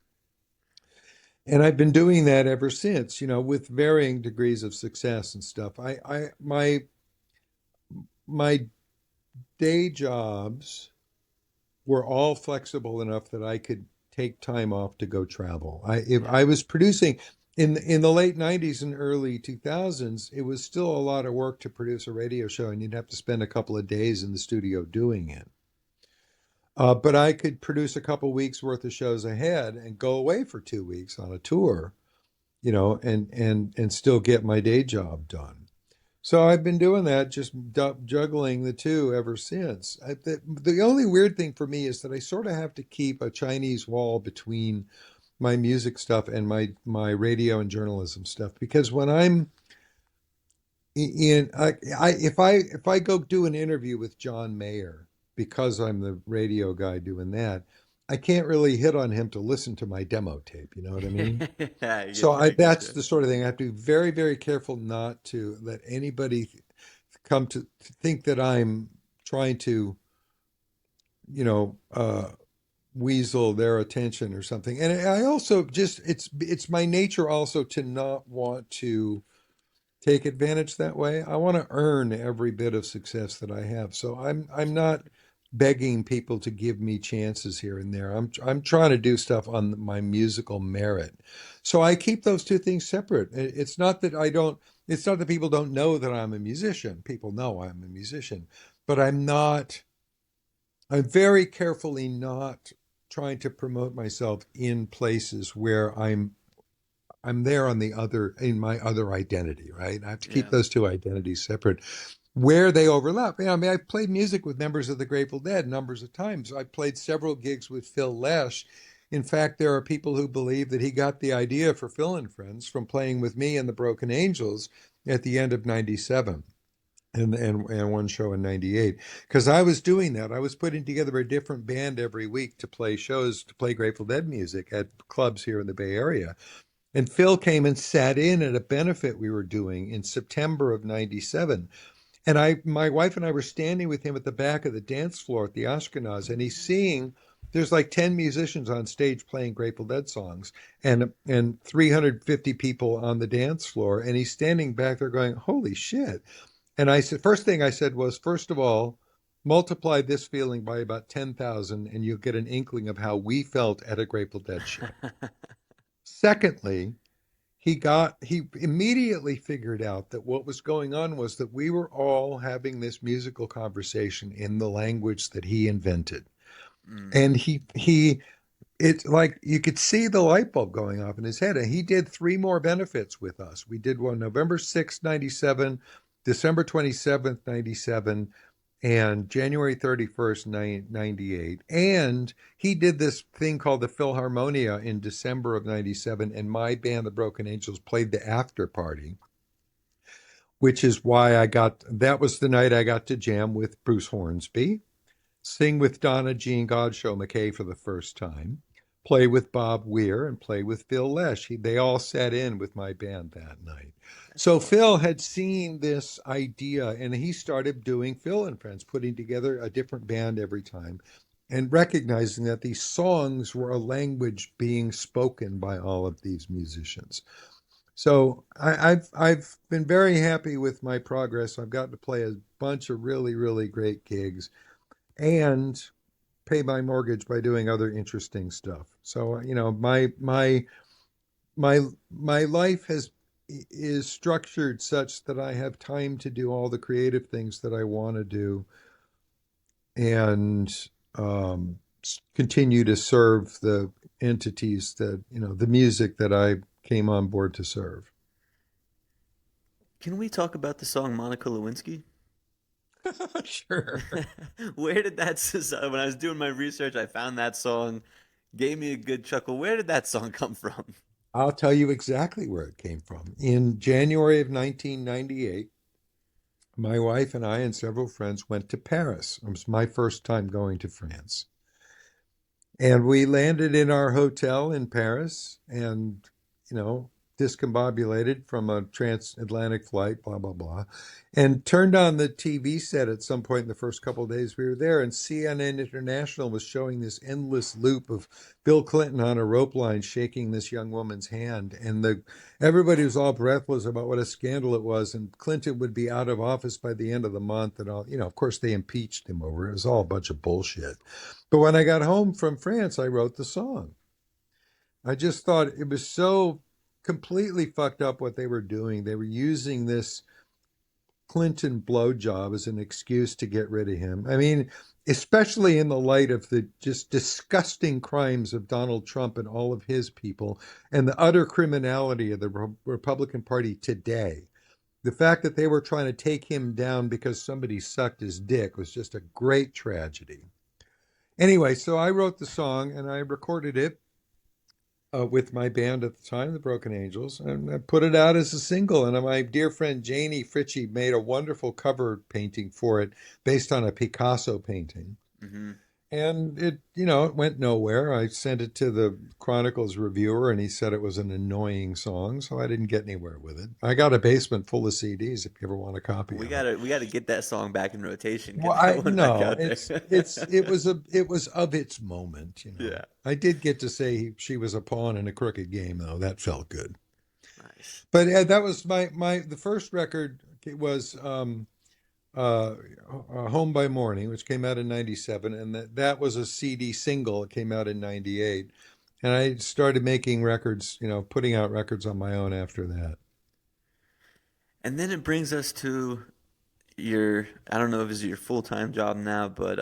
And I've been doing that ever since, with varying degrees of success and stuff. My day jobs were all flexible enough that I could take time off to go travel. If Yeah. I was producing in the late 90s and early 2000s, it was still a lot of work to produce a radio show, and you'd have to spend a couple of days in the studio doing it. But I could produce a couple weeks worth of shows ahead and go away for 2 weeks on a tour, and still get my day job done. So I've been doing that, just juggling the two ever since. The only weird thing for me is that I sort of have to keep a Chinese wall between my music stuff and my radio and journalism stuff, because when I'm in, if I go do an interview with John Mayer, because I'm the radio guy doing that, I can't really hit on him to listen to my demo tape. You know what I mean? Yeah, So I get that's you. the sort of thing I have to be very, very careful not to let anybody come to think that I'm trying to, weasel their attention or something. And I also just it's my nature also to not want to take advantage that way. I want to earn every bit of success that I have. So I'm not begging people to give me chances here and there. I'm trying to do stuff on my musical merit. So I keep those two things separate. It's not that I don't it's not that people don't know that I'm a musician. People know I'm a musician, but I'm very carefully not trying to promote myself in places where I'm there on the other in my other identity, right? I have to keep Yeah. those two identities separate. Where they overlap, I mean, I've played music with members of the Grateful Dead numbers of times. I've played several gigs with Phil Lesh. In fact, there are people who believe that he got the idea for Phil and Friends from playing with me and the Broken Angels at the end of '97 and one show in '98. Because I was doing that. I was putting together a different band every week to play shows, to play Grateful Dead music at clubs here in the Bay Area. And Phil came and sat in at a benefit we were doing in September of '97. And my wife and I were standing with him at the back of the dance floor at the Ashkenaz, and he's seeing there's like 10 musicians on stage playing Grateful Dead songs, and 350 people on the dance floor, and he's standing back there going, "Holy shit!" And I said, first thing I said was, first of all, multiply this feeling by about 10,000, and you'll get an inkling of how we felt at a Grateful Dead show. Secondly, he immediately figured out that what was going on was that we were all having this musical conversation in the language that he invented. Mm. And it's like you could see the light bulb going off in his head. And he did three more benefits with us. We did one November 6th, '97, December 27th, '97, and January 31st, '98. And he did this thing called the Philharmonia in December of '97, and my band, the Broken Angels, played the after party, which is why that was the night I got to jam with Bruce Hornsby, sing with Donna Jean Godshow McKay for the first time, play with Bob Weir, and play with Phil Lesh. They all sat in with my band that night. That's So awesome. Phil had seen this idea, and he started doing Phil and Friends, putting together a different band every time, and recognizing that these songs were a language being spoken by all of these musicians. So I've been very happy with my progress. I've gotten to play a bunch of really, really great gigs and pay my mortgage by doing other interesting stuff. So my life has is structured such that I have time to do all the creative things that I want to do, and continue to serve the entities that the music that I came on board to serve. Can we talk about the song Monica Lewinsky? Sure. Where did when I was doing my research, I found that song, gave me a good chuckle. Where did that song come from? I'll tell you exactly where it came from. In January of 1998, my wife and I and several friends went to Paris. It was my first time going to France. And we landed in our hotel in Paris, and, you know, discombobulated from a transatlantic flight, blah, blah, blah, and turned on the TV set at some point in the first couple of days we were there. And CNN International was showing this endless loop of Bill Clinton on a rope line shaking this young woman's hand. And everybody was all breathless about what a scandal it was. And Clinton would be out of office by the end of the month. And all, of course, they impeached him over it. It was all a bunch of bullshit. But when I got home from France, I wrote the song. I just thought it was so completely fucked up what they were doing. They were using this Clinton blowjob as an excuse to get rid of him. I mean, especially in the light of the just disgusting crimes of Donald Trump and all of his people and the utter criminality of the Republican Party today. The fact that they were trying to take him down because somebody sucked his dick was just a great tragedy. Anyway, so I wrote the song and I recorded it with my band at the time, the Broken Angels, and I put it out as a single. And my dear friend Janie Fritchie made a wonderful cover painting for it based on a Picasso painting. Mm-hmm. And it went nowhere. I sent it to the Chronicles reviewer, and he said it was an annoying song, so I didn't get anywhere with it. I got a basement full of CDs if you ever want a copy. We of it. We gotta get that song back in rotation. Get Well, that one back out there. it was of its moment. Yeah. I did get to say she was a pawn in a crooked game, though. That felt good. Nice. But that was the first record was Home by Morning, which came out in 97, and that was a CD single. It came out in 98. And I started making records, putting out records on my own after that. And then it brings us to I don't know if it's your full-time job now, but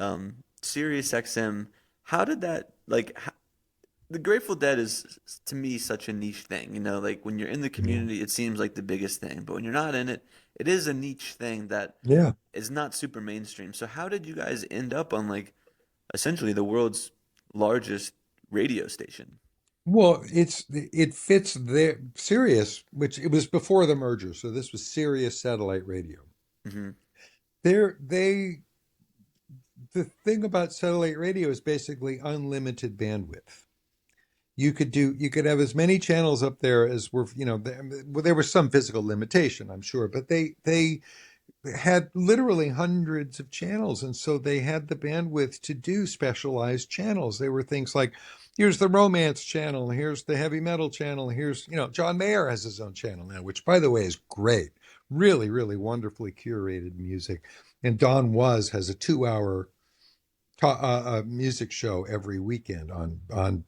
Sirius XM. How did that, the Grateful Dead is, to me, such a niche thing. Like when you're in the community, it seems like the biggest thing. But when you're not in it, it is a niche thing that is not super mainstream. So how did you guys end up on, essentially the world's largest radio station? Well, it fits there. Sirius, which it was before the merger, so this was Sirius Satellite Radio. Mm-hmm. The thing about satellite radio is basically unlimited bandwidth. You could have as many channels up there as were, there was some physical limitation, I'm sure, but they had literally hundreds of channels. And so they had the bandwidth to do specialized channels. They were things like, here's the romance channel, here's the heavy metal channel, here's, John Mayer has his own channel now, which by the way is great. Really, really wonderfully curated music. And Don has a 2-hour music show every weekend on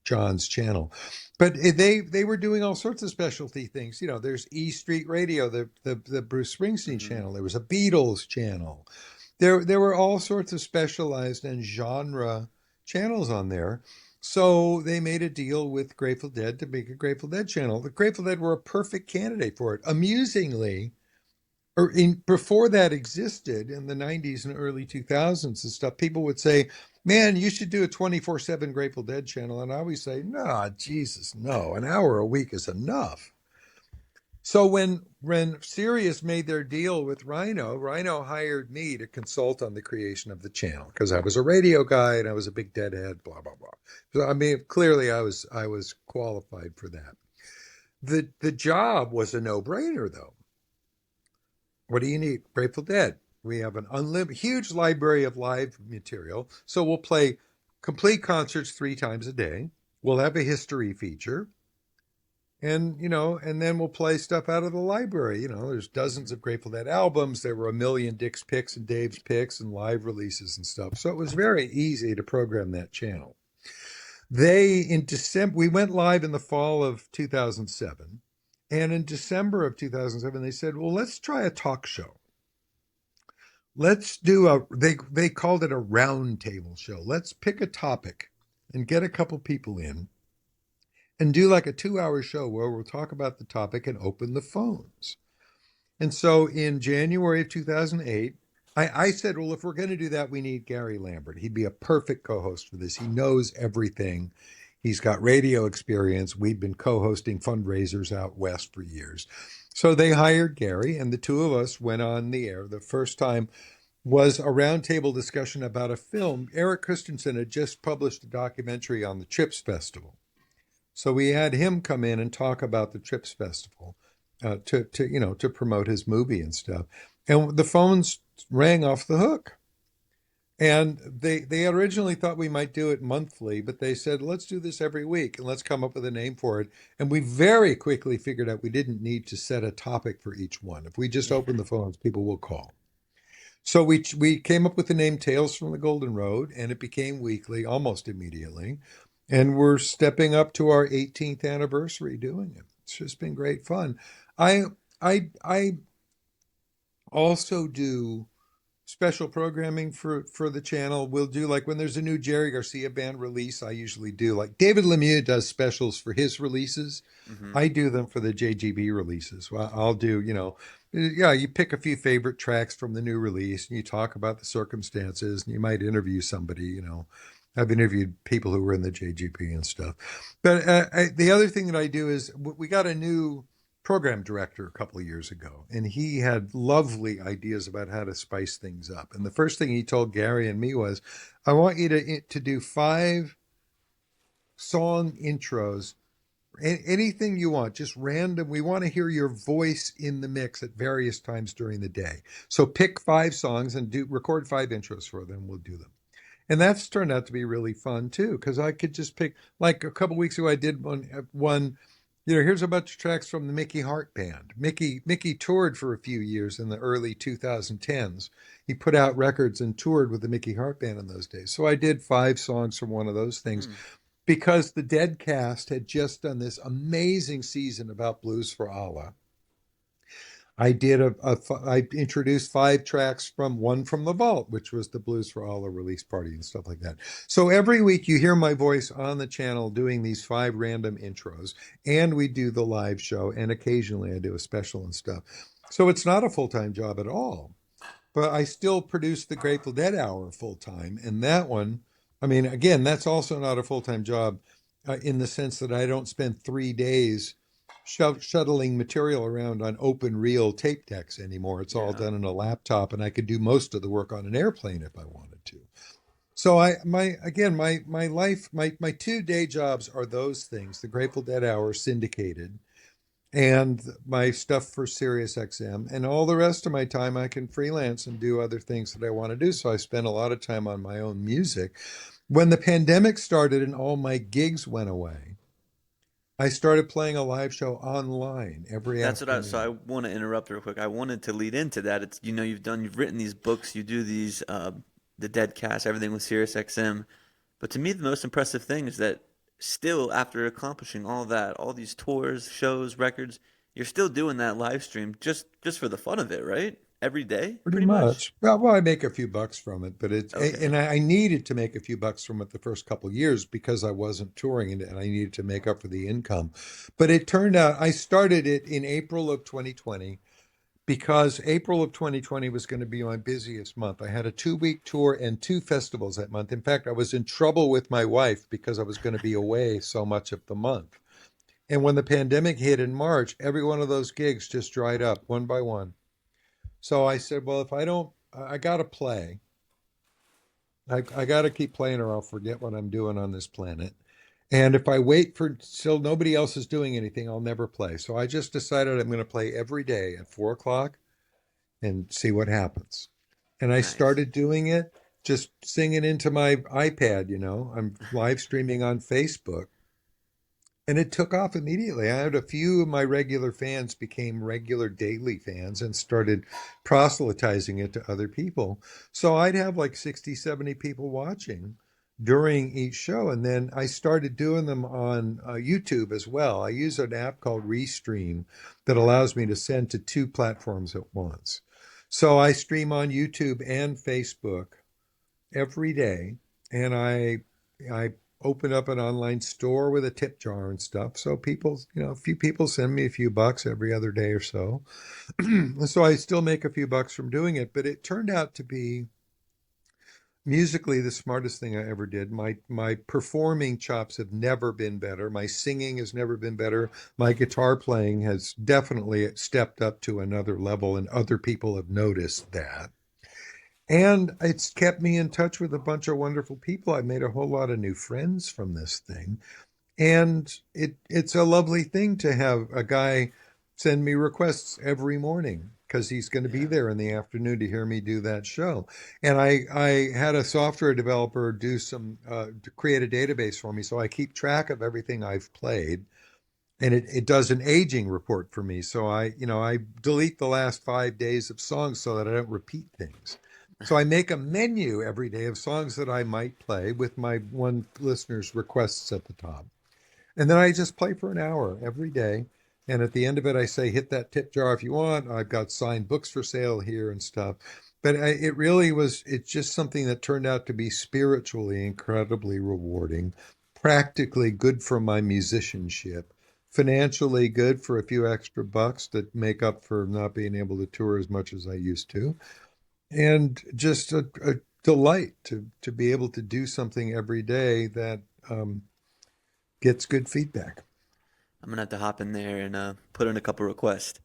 John's channel. But they were doing all sorts of specialty things. There's E Street Radio, the Bruce Springsteen channel. There was a Beatles channel. There were all sorts of specialized and genre channels on there. So they made a deal with Grateful Dead to make a Grateful Dead channel. The Grateful Dead were a perfect candidate for it. Amusingly, before that existed in the 90s and early 2000s and stuff, people would say, man, you should do a 24/7 Grateful Dead channel. And I always say, no, Jesus, no, an hour a week is enough. So when Sirius made their deal with Rhino hired me to consult on the creation of the channel because I was a radio guy and I was a big Deadhead, blah, blah, blah. So, I mean, clearly I was qualified for that. The job was a no-brainer, though. What do you need? Grateful Dead. We have an huge library of live material. So we'll play complete concerts 3 times a day. We'll have a history feature. And, and then we'll play stuff out of the library. There's dozens of Grateful Dead albums. There were a million Dick's picks and Dave's picks and live releases and stuff. So it was very easy to program that channel. In December, we went live in the fall of 2007. And in December of 2007, they said, well, let's try a talk show. Let's do they called it a roundtable show. Let's pick a topic and get a couple people in and do like a 2-hour show where we'll talk about the topic and open the phones. And so in January of 2008, I said, well, if we're going to do that, we need Gary Lambert. He'd be a perfect co-host for this. He knows everything. He's got radio experience. We'd been co-hosting fundraisers out west for years. So they hired Gary, and the two of us went on the air. The first time was a roundtable discussion about a film. Eric Christensen had just published a documentary on the Chips Festival. So we had him come in and talk about the Trips Festival, to promote his movie and stuff. And the phones rang off the hook. And they originally thought we might do it monthly, but they said, let's do this every week and let's come up with a name for it. And we very quickly figured out we didn't need to set a topic for each one. If we just open the phones, people will call. So we came up with the name Tales from the Golden Road, and it became weekly almost immediately. And we're stepping up to our 18th anniversary doing it. It's just been great fun. I I also do special programming for the channel. We'll do, like, when there's a new Jerry Garcia band release, I usually do, like, David Lemieux does specials for his releases. Hmm. I do them for the JGB releases. Well, I'll do, yeah, you pick a few favorite tracks from the new release and you talk about the circumstances, and you might interview somebody. I've interviewed people who were in the JGP and stuff. But the other thing that I do is we got a new program director a couple of years ago, and he had lovely ideas about how to spice things up. And the first thing he told Gary and me was, I want you to do 5 song intros, anything you want, just random. We want to hear your voice in the mix at various times during the day. So pick 5 songs and record 5 intros for them. We'll do them. And that's turned out to be really fun too, because I could just pick, like a couple weeks ago, I did one. Here's a bunch of tracks from the Mickey Hart Band. Mickey toured for a few years in the early 2010s. He put out records and toured with the Mickey Hart Band in those days. So I did 5 songs from one of those things, because the Dead Cast had just done this amazing season about Blues for Allah. I did I introduced 5 tracks from One from the Vault, which was the Blues for Allah release party and stuff like that. So every week you hear my voice on the channel doing these 5 random intros, and we do the live show, and occasionally I do a special and stuff. So it's not a full-time job at all, but I still produce the Grateful Dead Hour full-time. And that one, I mean, again, that's also not a full-time job in the sense that I don't spend 3 days shuttling material around on open reel tape decks anymore. It's all done on a laptop, and I could do most of the work on an airplane if I wanted to. So my life, my 2 day jobs are those things: the Grateful Dead Hour syndicated, and my stuff for SiriusXM. And all the rest of my time I can freelance and do other things that I want to do. So I spend a lot of time on my own music. When the pandemic started and all my gigs went away, I started playing a live show online every That's what afternoon. so I want to interrupt real quick. I wanted to lead into that. It's, you've written these books, you do these, the Dead Cast, everything with SiriusXM. But to me, the most impressive thing is that still, after accomplishing all that, all these tours, shows, records, you're still doing that live stream just for the fun of it, right? Every day, Pretty pretty much. much. Well, I make a few bucks from it, but Okay. and I needed to make a few bucks from it the first couple of years because I wasn't touring, and I needed to make up for the income. But it turned out I started it in April of 2020, because April of 2020 was going to be my busiest month. I had a 2-week tour and 2 festivals that month. In fact, I was in trouble with my wife because I was going to be away so much of the month. And when the pandemic hit in March, every one of those gigs just dried up one by one. So I said, well, if I don't, I got to play. I got to keep playing, or I'll forget what I'm doing on this planet. And if I wait for till nobody else is doing anything, I'll never play. So I just decided I'm going to play every day at 4 o'clock and see what happens. And I Nice. started doing it, just singing into my iPad. I'm live streaming on Facebook. And it took off immediately. I had a few of my regular fans became regular daily fans and started proselytizing it to other people. So I'd have like 60, 70 people watching during each show. And then I started doing them on YouTube as well. I use an app called Restream that allows me to send to 2 platforms at once. So I stream on YouTube and Facebook every day, and I open up an online store with a tip jar and stuff. So people, a few people send me a few bucks every other day or so. So I still make a few bucks from doing it, but it turned out to be musically the smartest thing I ever did. My performing chops have never been better. My singing has never been better. My guitar playing has definitely stepped up to another level, and other people have noticed that. And it's kept me in touch with a bunch of wonderful people. I made a whole lot of new friends from this thing. And it's a lovely thing to have a guy send me requests every morning because he's going to be Yeah. there in the afternoon to hear me do that show. And I had a software developer do some to create a database for me, so I keep track of everything I've played, and it does an aging report for me. So I delete the last 5 days of songs so that I don't repeat things. So I make a menu every day of songs that I might play with my one listener's requests at the top. And then I just play for an hour every day. And at the end of it, I say, hit that tip jar if you want. I've got signed books for sale here and stuff. But it really was, it's just something that turned out to be spiritually incredibly rewarding, practically good for my musicianship, financially good for a few extra bucks that make up for not being able to tour as much as I used to, and just a delight to be able to do something every day that gets good feedback. I'm gonna have to hop in there and put in a couple requests.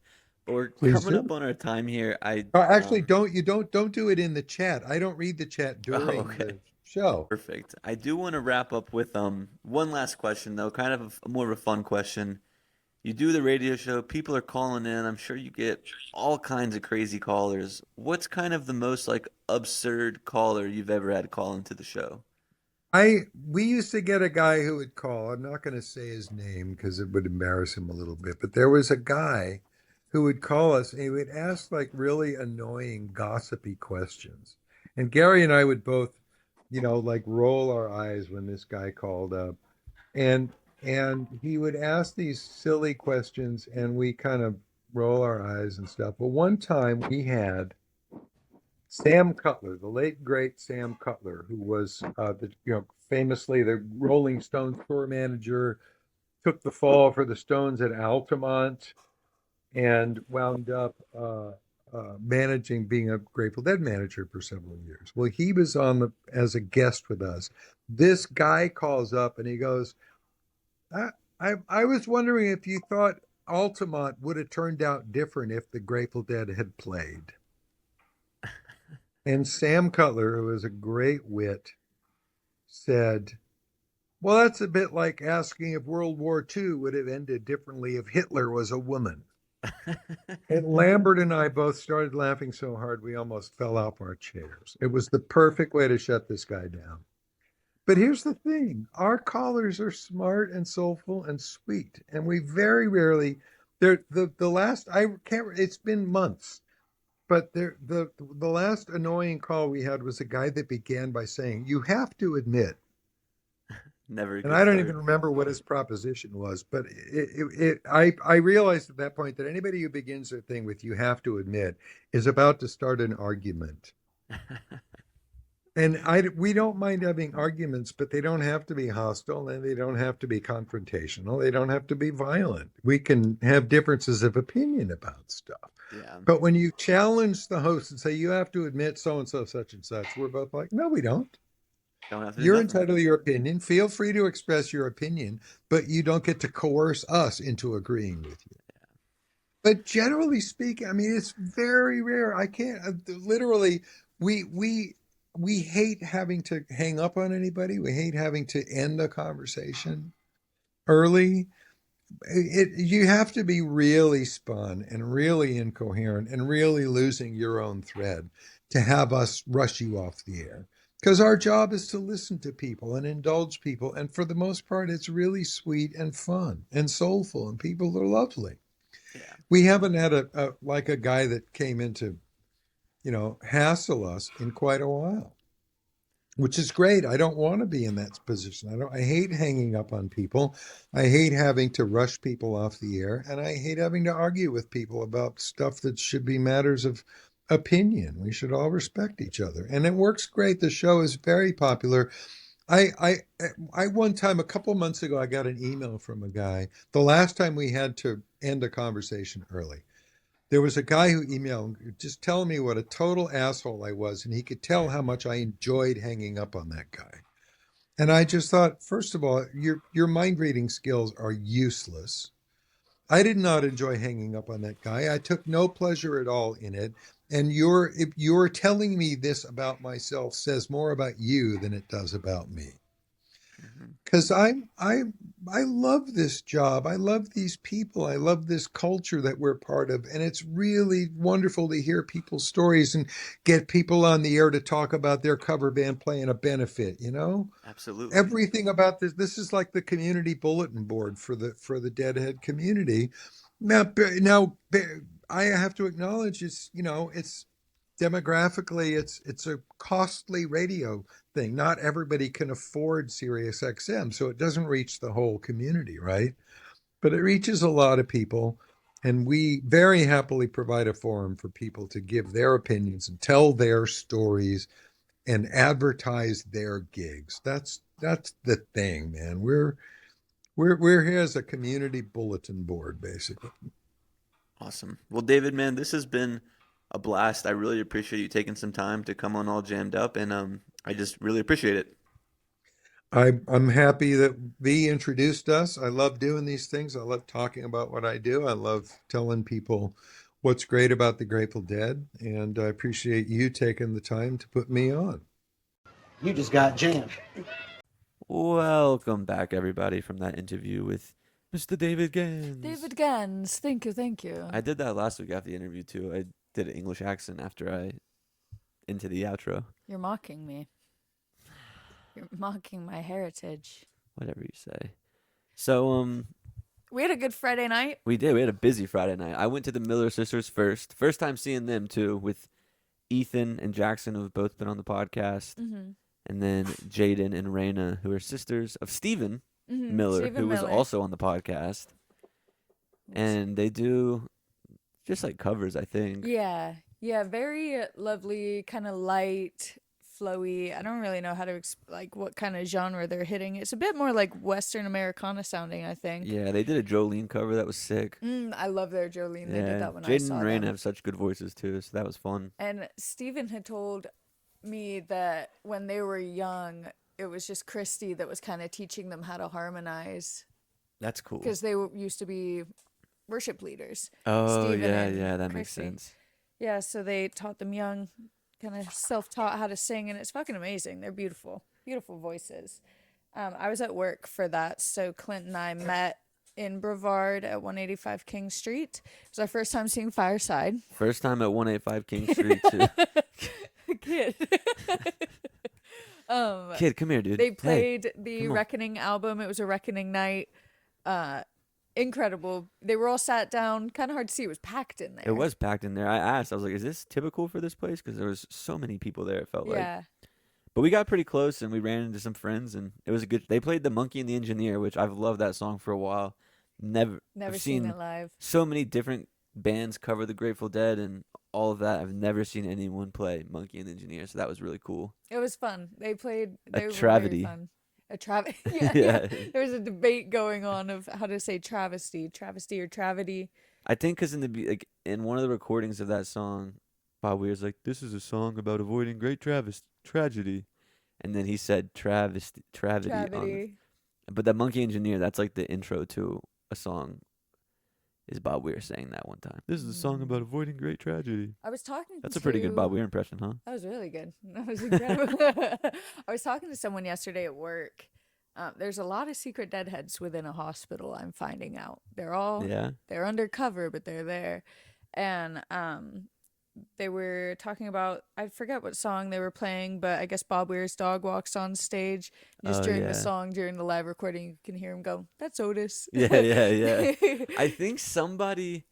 But we're Please coming up do. on our time here. I Actually, don't do it in the chat. I don't read the chat Oh, during okay. the show. Perfect. I do want to wrap up with one last question though, kind of more of a fun question. You do the radio show, people are calling in. I'm sure you get all kinds of crazy callers. What's kind of the most like absurd caller you've ever had call into the show? I we used to get a guy who would call. I'm not going to say his name because it would embarrass him a little bit, but there was a guy who would call us and he would ask like really annoying, gossipy questions. And Gary and I would both, like roll our eyes when this guy called up. And and he would ask these silly questions and we kind of roll our eyes and stuff. But one time we had Sam Cutler, the late great Sam Cutler, who was famously the Rolling Stones tour manager, took the fall for the Stones at Altamont, and wound up being a Grateful Dead manager for several years. Well, he was as a guest with us. This guy calls up and he goes, I was wondering if you thought Altamont would have turned out different if the Grateful Dead had played. And Sam Cutler, who was a great wit, said, well, that's a bit like asking if World War II would have ended differently if Hitler was a woman. And Lambert and I both started laughing so hard we almost fell off our chairs. It was the perfect way to shut this guy down. But here's the thing, our callers are smart and soulful and sweet. And we very rarely, the last, I can't, it's been months. But the last annoying call we had was a guy that began by saying, "You have to admit," Never a and good I don't even start. remember what his proposition was, but I realized at that point that anybody who begins their thing with "You have to admit" is about to start an argument. And we don't mind having arguments, but they don't have to be hostile and they don't have to be confrontational. They don't have to be violent. We can have differences of opinion about stuff. Yeah. But when you challenge the host and say, you have to admit so and so, such and such, we're both like, no, we don't. Don't have to do You're nothing. entitled to your opinion. Feel free to express your opinion, but you don't get to coerce us into agreeing with you. But generally speaking, I mean, it's very rare. I can't literally, we, we, we hate having to hang up on anybody. We hate having to end a conversation early. You have to be really spun and really incoherent and really losing your own thread to have us rush you off the air. Because our job is to listen to people and indulge people. And for the most part, it's really sweet and fun and soulful, and people are lovely. Yeah. We haven't had a guy that came in to, hassle us in quite a while, which is great. I don't want to be in that position. I hate hanging up on people. I hate having to rush people off the air, and I hate having to argue with people about stuff that should be matters of opinion. We should all respect each other, and it works great. The show is very popular. I one time a couple months ago I got an email from a guy. The last time we had to end a conversation early, there was a guy who emailed just telling me what a total asshole I was, and he could tell how much I enjoyed hanging up on that guy. And I just thought, first of all, your mind reading skills are useless. I did not enjoy hanging up on that guy. I took no pleasure at all in it. And if you're telling me this about myself says more about you than it does about me. because I love this job. I love these people. I love this culture that we're part of, and it's really wonderful to hear people's stories and get people on the air to talk about their cover band playing a benefit. Absolutely. Everything about this is like the community bulletin board for the Deadhead community. Now, I have to acknowledge it's demographically it's a costly radio thing. Not everybody can afford Sirius XM, so it doesn't reach the whole community, right? But it reaches a lot of people, and we very happily provide a forum for people to give their opinions and tell their stories and advertise their gigs. That's the thing, man. We're here as a community bulletin board, basically. Awesome. Well, David, man, this has been a blast. I really appreciate you taking some time to come on All Jammed Up, and I just really appreciate it. I'm happy that V introduced us. I love doing these things. I love talking about what I do. I love telling people what's great about the Grateful Dead, and I appreciate you taking the time to put me on. You just got jammed. Welcome back, everybody, from that interview with Mr. David Gans. David Gans, thank you, thank you. I did that last week after the interview too. I did an English accent after I into the outro. You're mocking me. You're mocking my heritage. Whatever you say. So We had a good Friday night. we did. We had a busy Friday night. I went to the Miller sisters first. First time seeing them too, with Ethan and Jackson, who have both been on the podcast, and then Jaden and Raina, who are sisters of Stephen Miller, Stephen who was Miller. also on the podcast. And they do just like covers, I think. Yeah, very lovely, kind of light, flowy. I don't really know how to like what kind of genre they're hitting. It's a bit more like Western Americana sounding, I think. Yeah, they did a Jolene cover that was sick. I love their Jolene. They Yeah, did that when I Jaden saw and Raina them. have such good voices too, so that was fun. And Steven had told me that when they were young, it was just Christy that was kind of teaching them how to harmonize That's cool. because they used to be worship leaders. Oh, Steven yeah, and yeah, that makes Christy. sense. Yeah, so they taught them young, kind of self-taught how to sing, and it's fucking amazing. They're beautiful, beautiful voices. I was at work for that, so Clint and I met in Brevard at 185 King Street. It was our first time seeing Fireside. First time at 185 King Street too. Kid. Kid, come here, dude. They Hey, played the come on. Reckoning album. It was a Reckoning night. Incredible. They were all sat down. Kind of hard to see. It was packed in there. It was packed in there. I asked, I was like, is this typical for this place? Because there was so many people there, it felt like. Yeah. But we got pretty close and we ran into some friends and it was a good. They played The Monkey and the Engineer, which I've loved that song for a while. Never I've seen it live. so many different bands cover the Grateful Dead and all of that. I've never seen anyone play Monkey and the Engineer, so that was really cool. It was fun. They played. A They were travesty. very fun. A travesty. Yeah, Yeah. There was a debate going on of how to say travesty or travity. I think because in one of the recordings of that song, Bob Weir's like, "This is a song about avoiding great tragedy," and then he said travesty. But that Monkey Engineer, that's like the intro to a song. Is Bob Weir saying that one time? This is a song about avoiding great tragedy. I was talking. That's a pretty good Bob Weir impression, huh? That was really good. That was incredible. I was talking to someone yesterday at work. There's a lot of secret deadheads within a hospital. I'm finding out they're undercover, but they're there, and they were talking about, I forget what song they were playing, but I guess Bob Weir's dog walks on stage. Just during the song, during the live recording, you can hear him go, "That's Otis." Yeah. I think somebody.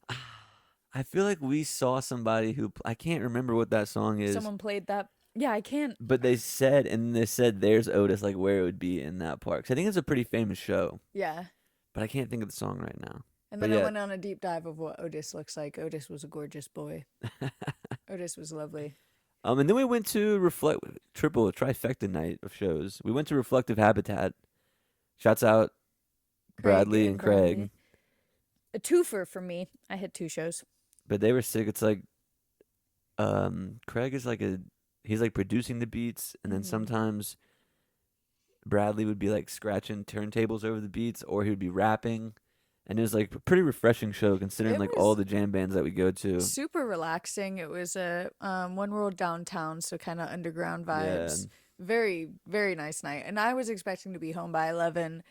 I feel like we saw somebody who I can't remember what that song is. Someone played that. Yeah, I can't. But they said there's Otis, like where it would be in that park. So I think it's a pretty famous show, Yeah. but I can't think of the song right now. And But then I yeah. went on a deep dive of what Otis looks like. Otis was a gorgeous boy. Otis was lovely. And then we went to trifecta night of shows. We went to Reflective Habitat. Shouts out Bradley and Craig. Bradley. A twofer for me. I had 2 shows. But they were sick. It's like Craig is he's like producing the beats, and then sometimes Bradley would be like scratching turntables over the beats, or he would be rapping. And it was like a pretty refreshing show considering It like was all the jam bands that we go to. Super relaxing. It was a One World downtown, so kind of underground vibes. Very, very nice night. And I was expecting to be home by 11.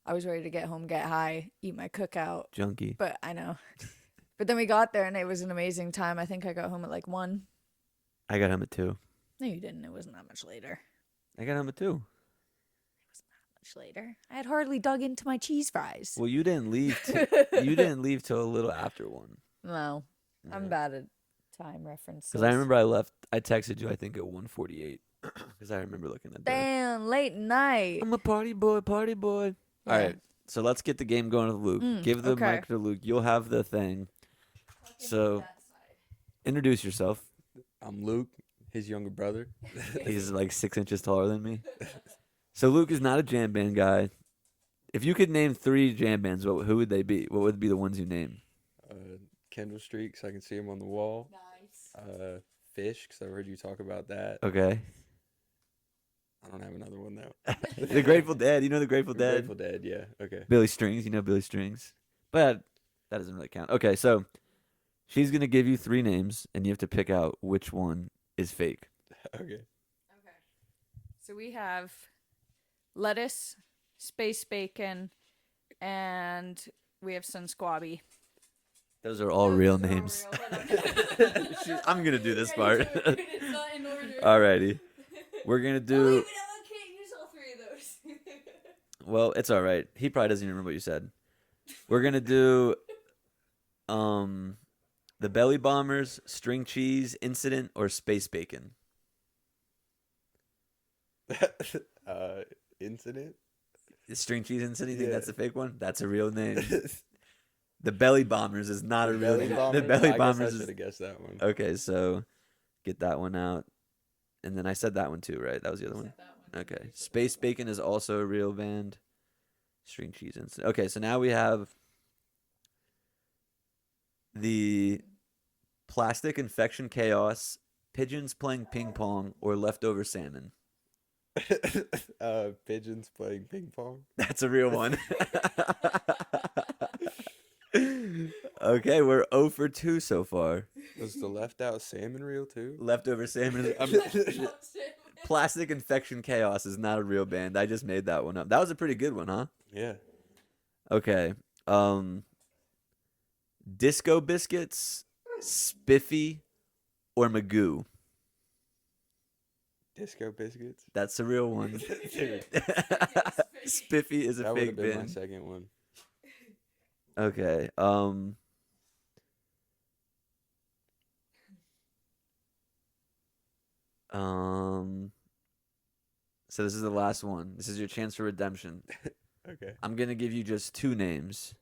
I was ready to get home, get high, eat my cookout. Junkie. But I know. But then we got there and it was an amazing time. I think I got home at like 1. I got home at 2. No, you didn't. It wasn't that much later. I got home at 2. Much later. I had hardly dug into my cheese fries. Well, you didn't leave. You didn't leave till a little after 1. No, I'm bad at time references. Because I remember I left. I texted you. I think at 1:48. Because I remember looking at that. Damn, late night. I'm a party boy. Party boy. Yeah. All right. So let's get the game going with Luke. Give the mic to Luke. You'll have the thing. So introduce yourself. I'm Luke, his younger brother. He's like 6 inches taller than me. So Luke is not a jam band guy. If you could name 3 jam bands, who would they be? What would be the ones you name? Kendall Streaks, I can see him on the wall. Nice. Fish, because I've heard you talk about that. Okay. I don't have another one though. The Grateful Dead. You know the Grateful Dead? Grateful Dead, yeah. Okay. Billy Strings. You know Billy Strings. But that doesn't really count. Okay, so she's going to give you 3 names, and you have to pick out which one is fake. Okay. Okay. So we have lettuce, space bacon, and we have sun squabby. Those are all real names. I'm going to do this part. It's not in order. Alrighty. We're going to do... I can't use all 3 of those. Well, it's all right. He probably doesn't even remember what you said. We're going to do the Belly Bombers, String Cheese, Incident, or Space Bacon. Incident? String Cheese Incident, you think Yeah. that's a fake one? That's a real name. The Belly Bombers is not a real name. Bomber? The Belly I Bombers should is... have guessed that one. Okay, so get that one out. And then I said that one too, right? That was the other one? Okay. Space Bacon is also a real band. String Cheese Incident. Okay, so now we have the Plastic Infection Chaos, Pigeons Playing Ping Pong, or Leftover Salmon. Pigeons playing ping pong. That's a real one. Okay, we're 0 for 2 so far. Was the left out salmon real too? Leftover Salmon. Plastic Infection Chaos is not a real band. I just made that one up. That was a pretty good one, huh? Yeah. Okay. Disco Biscuits, Spiffy, or Magoo. Disco biscuits. That's a real one. Dude, Spiffy is a that would fake have been my band. second one. Okay. So this is the last one. This is your chance for redemption. Okay. I'm gonna give you just 2 names.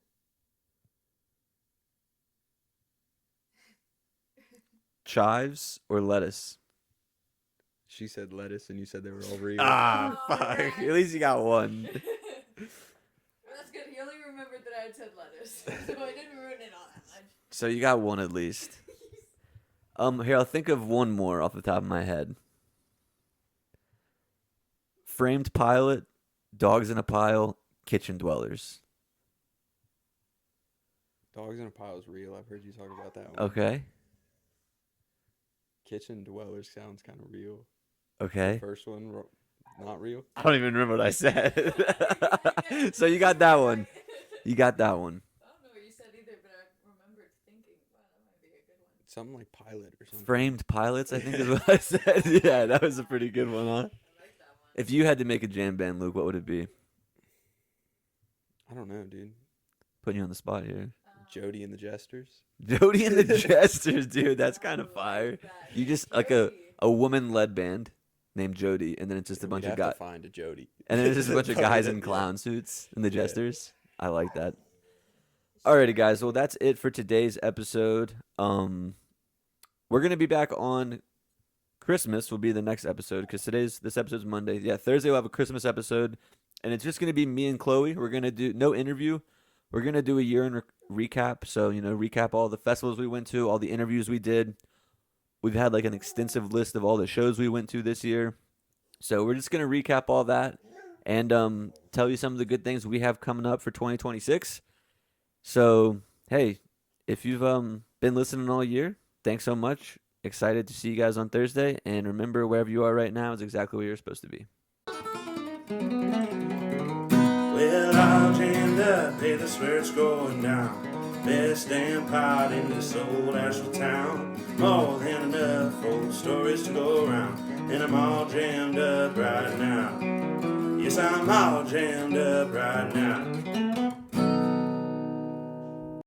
Chives or lettuce? She said lettuce and you said they were all real. Ah, fuck. At least you got one. That's good. He only remembered that I had said lettuce, so I didn't ruin it all that much. So you got one at least. Here, I'll think of one more off the top of my head. Framed Pilot, Dogs in a Pile, Kitchen Dwellers. Dogs in a Pile is real. I've heard you talk about that one. Okay. Kitchen Dwellers sounds kind of real. Okay. First one, not real. I don't even remember what I said. So you got that one. You got that one. I don't know what you said either, but I remembered thinking, wow, that might be a good one. Something like Pilot or something. Framed Pilots, I think is what I said. Yeah, that was a pretty good one, huh? I like that one. If you had to make a jam band, Luke, what would it be? I don't know, dude. Putting you on the spot here. Jody and the Jesters. Jody and the Jesters, dude. That's kind of fire. You just like a woman-led band named Jody, and then it's just a bunch We'd of have guys, to find a Jody. and then it's just a bunch of guys in clown suits and the Jesters. I like that. Alrighty, guys. Well, that's it for today's episode. We're gonna be back on Christmas. Will be the next episode because this episode's Monday. Yeah, Thursday we'll have a Christmas episode, and it's just gonna be me and Chloe. We're gonna do no interview. We're gonna do a year in recap. So recap all the festivals we went to, all the interviews we did. We've had like an extensive list of all the shows we went to this year. So we're just gonna recap all that and tell you some of the good things we have coming up for 2026. So hey, if you've been listening all year, thanks so much. Excited to see you guys on Thursday. And remember, wherever you are right now is exactly where you're supposed to be. Well, all jammed up, hey, that's where it's going down. Best damn pot in this old Asheville town. More than enough old stories to go around. And I'm all jammed up right now. Yes, I'm all jammed up right now.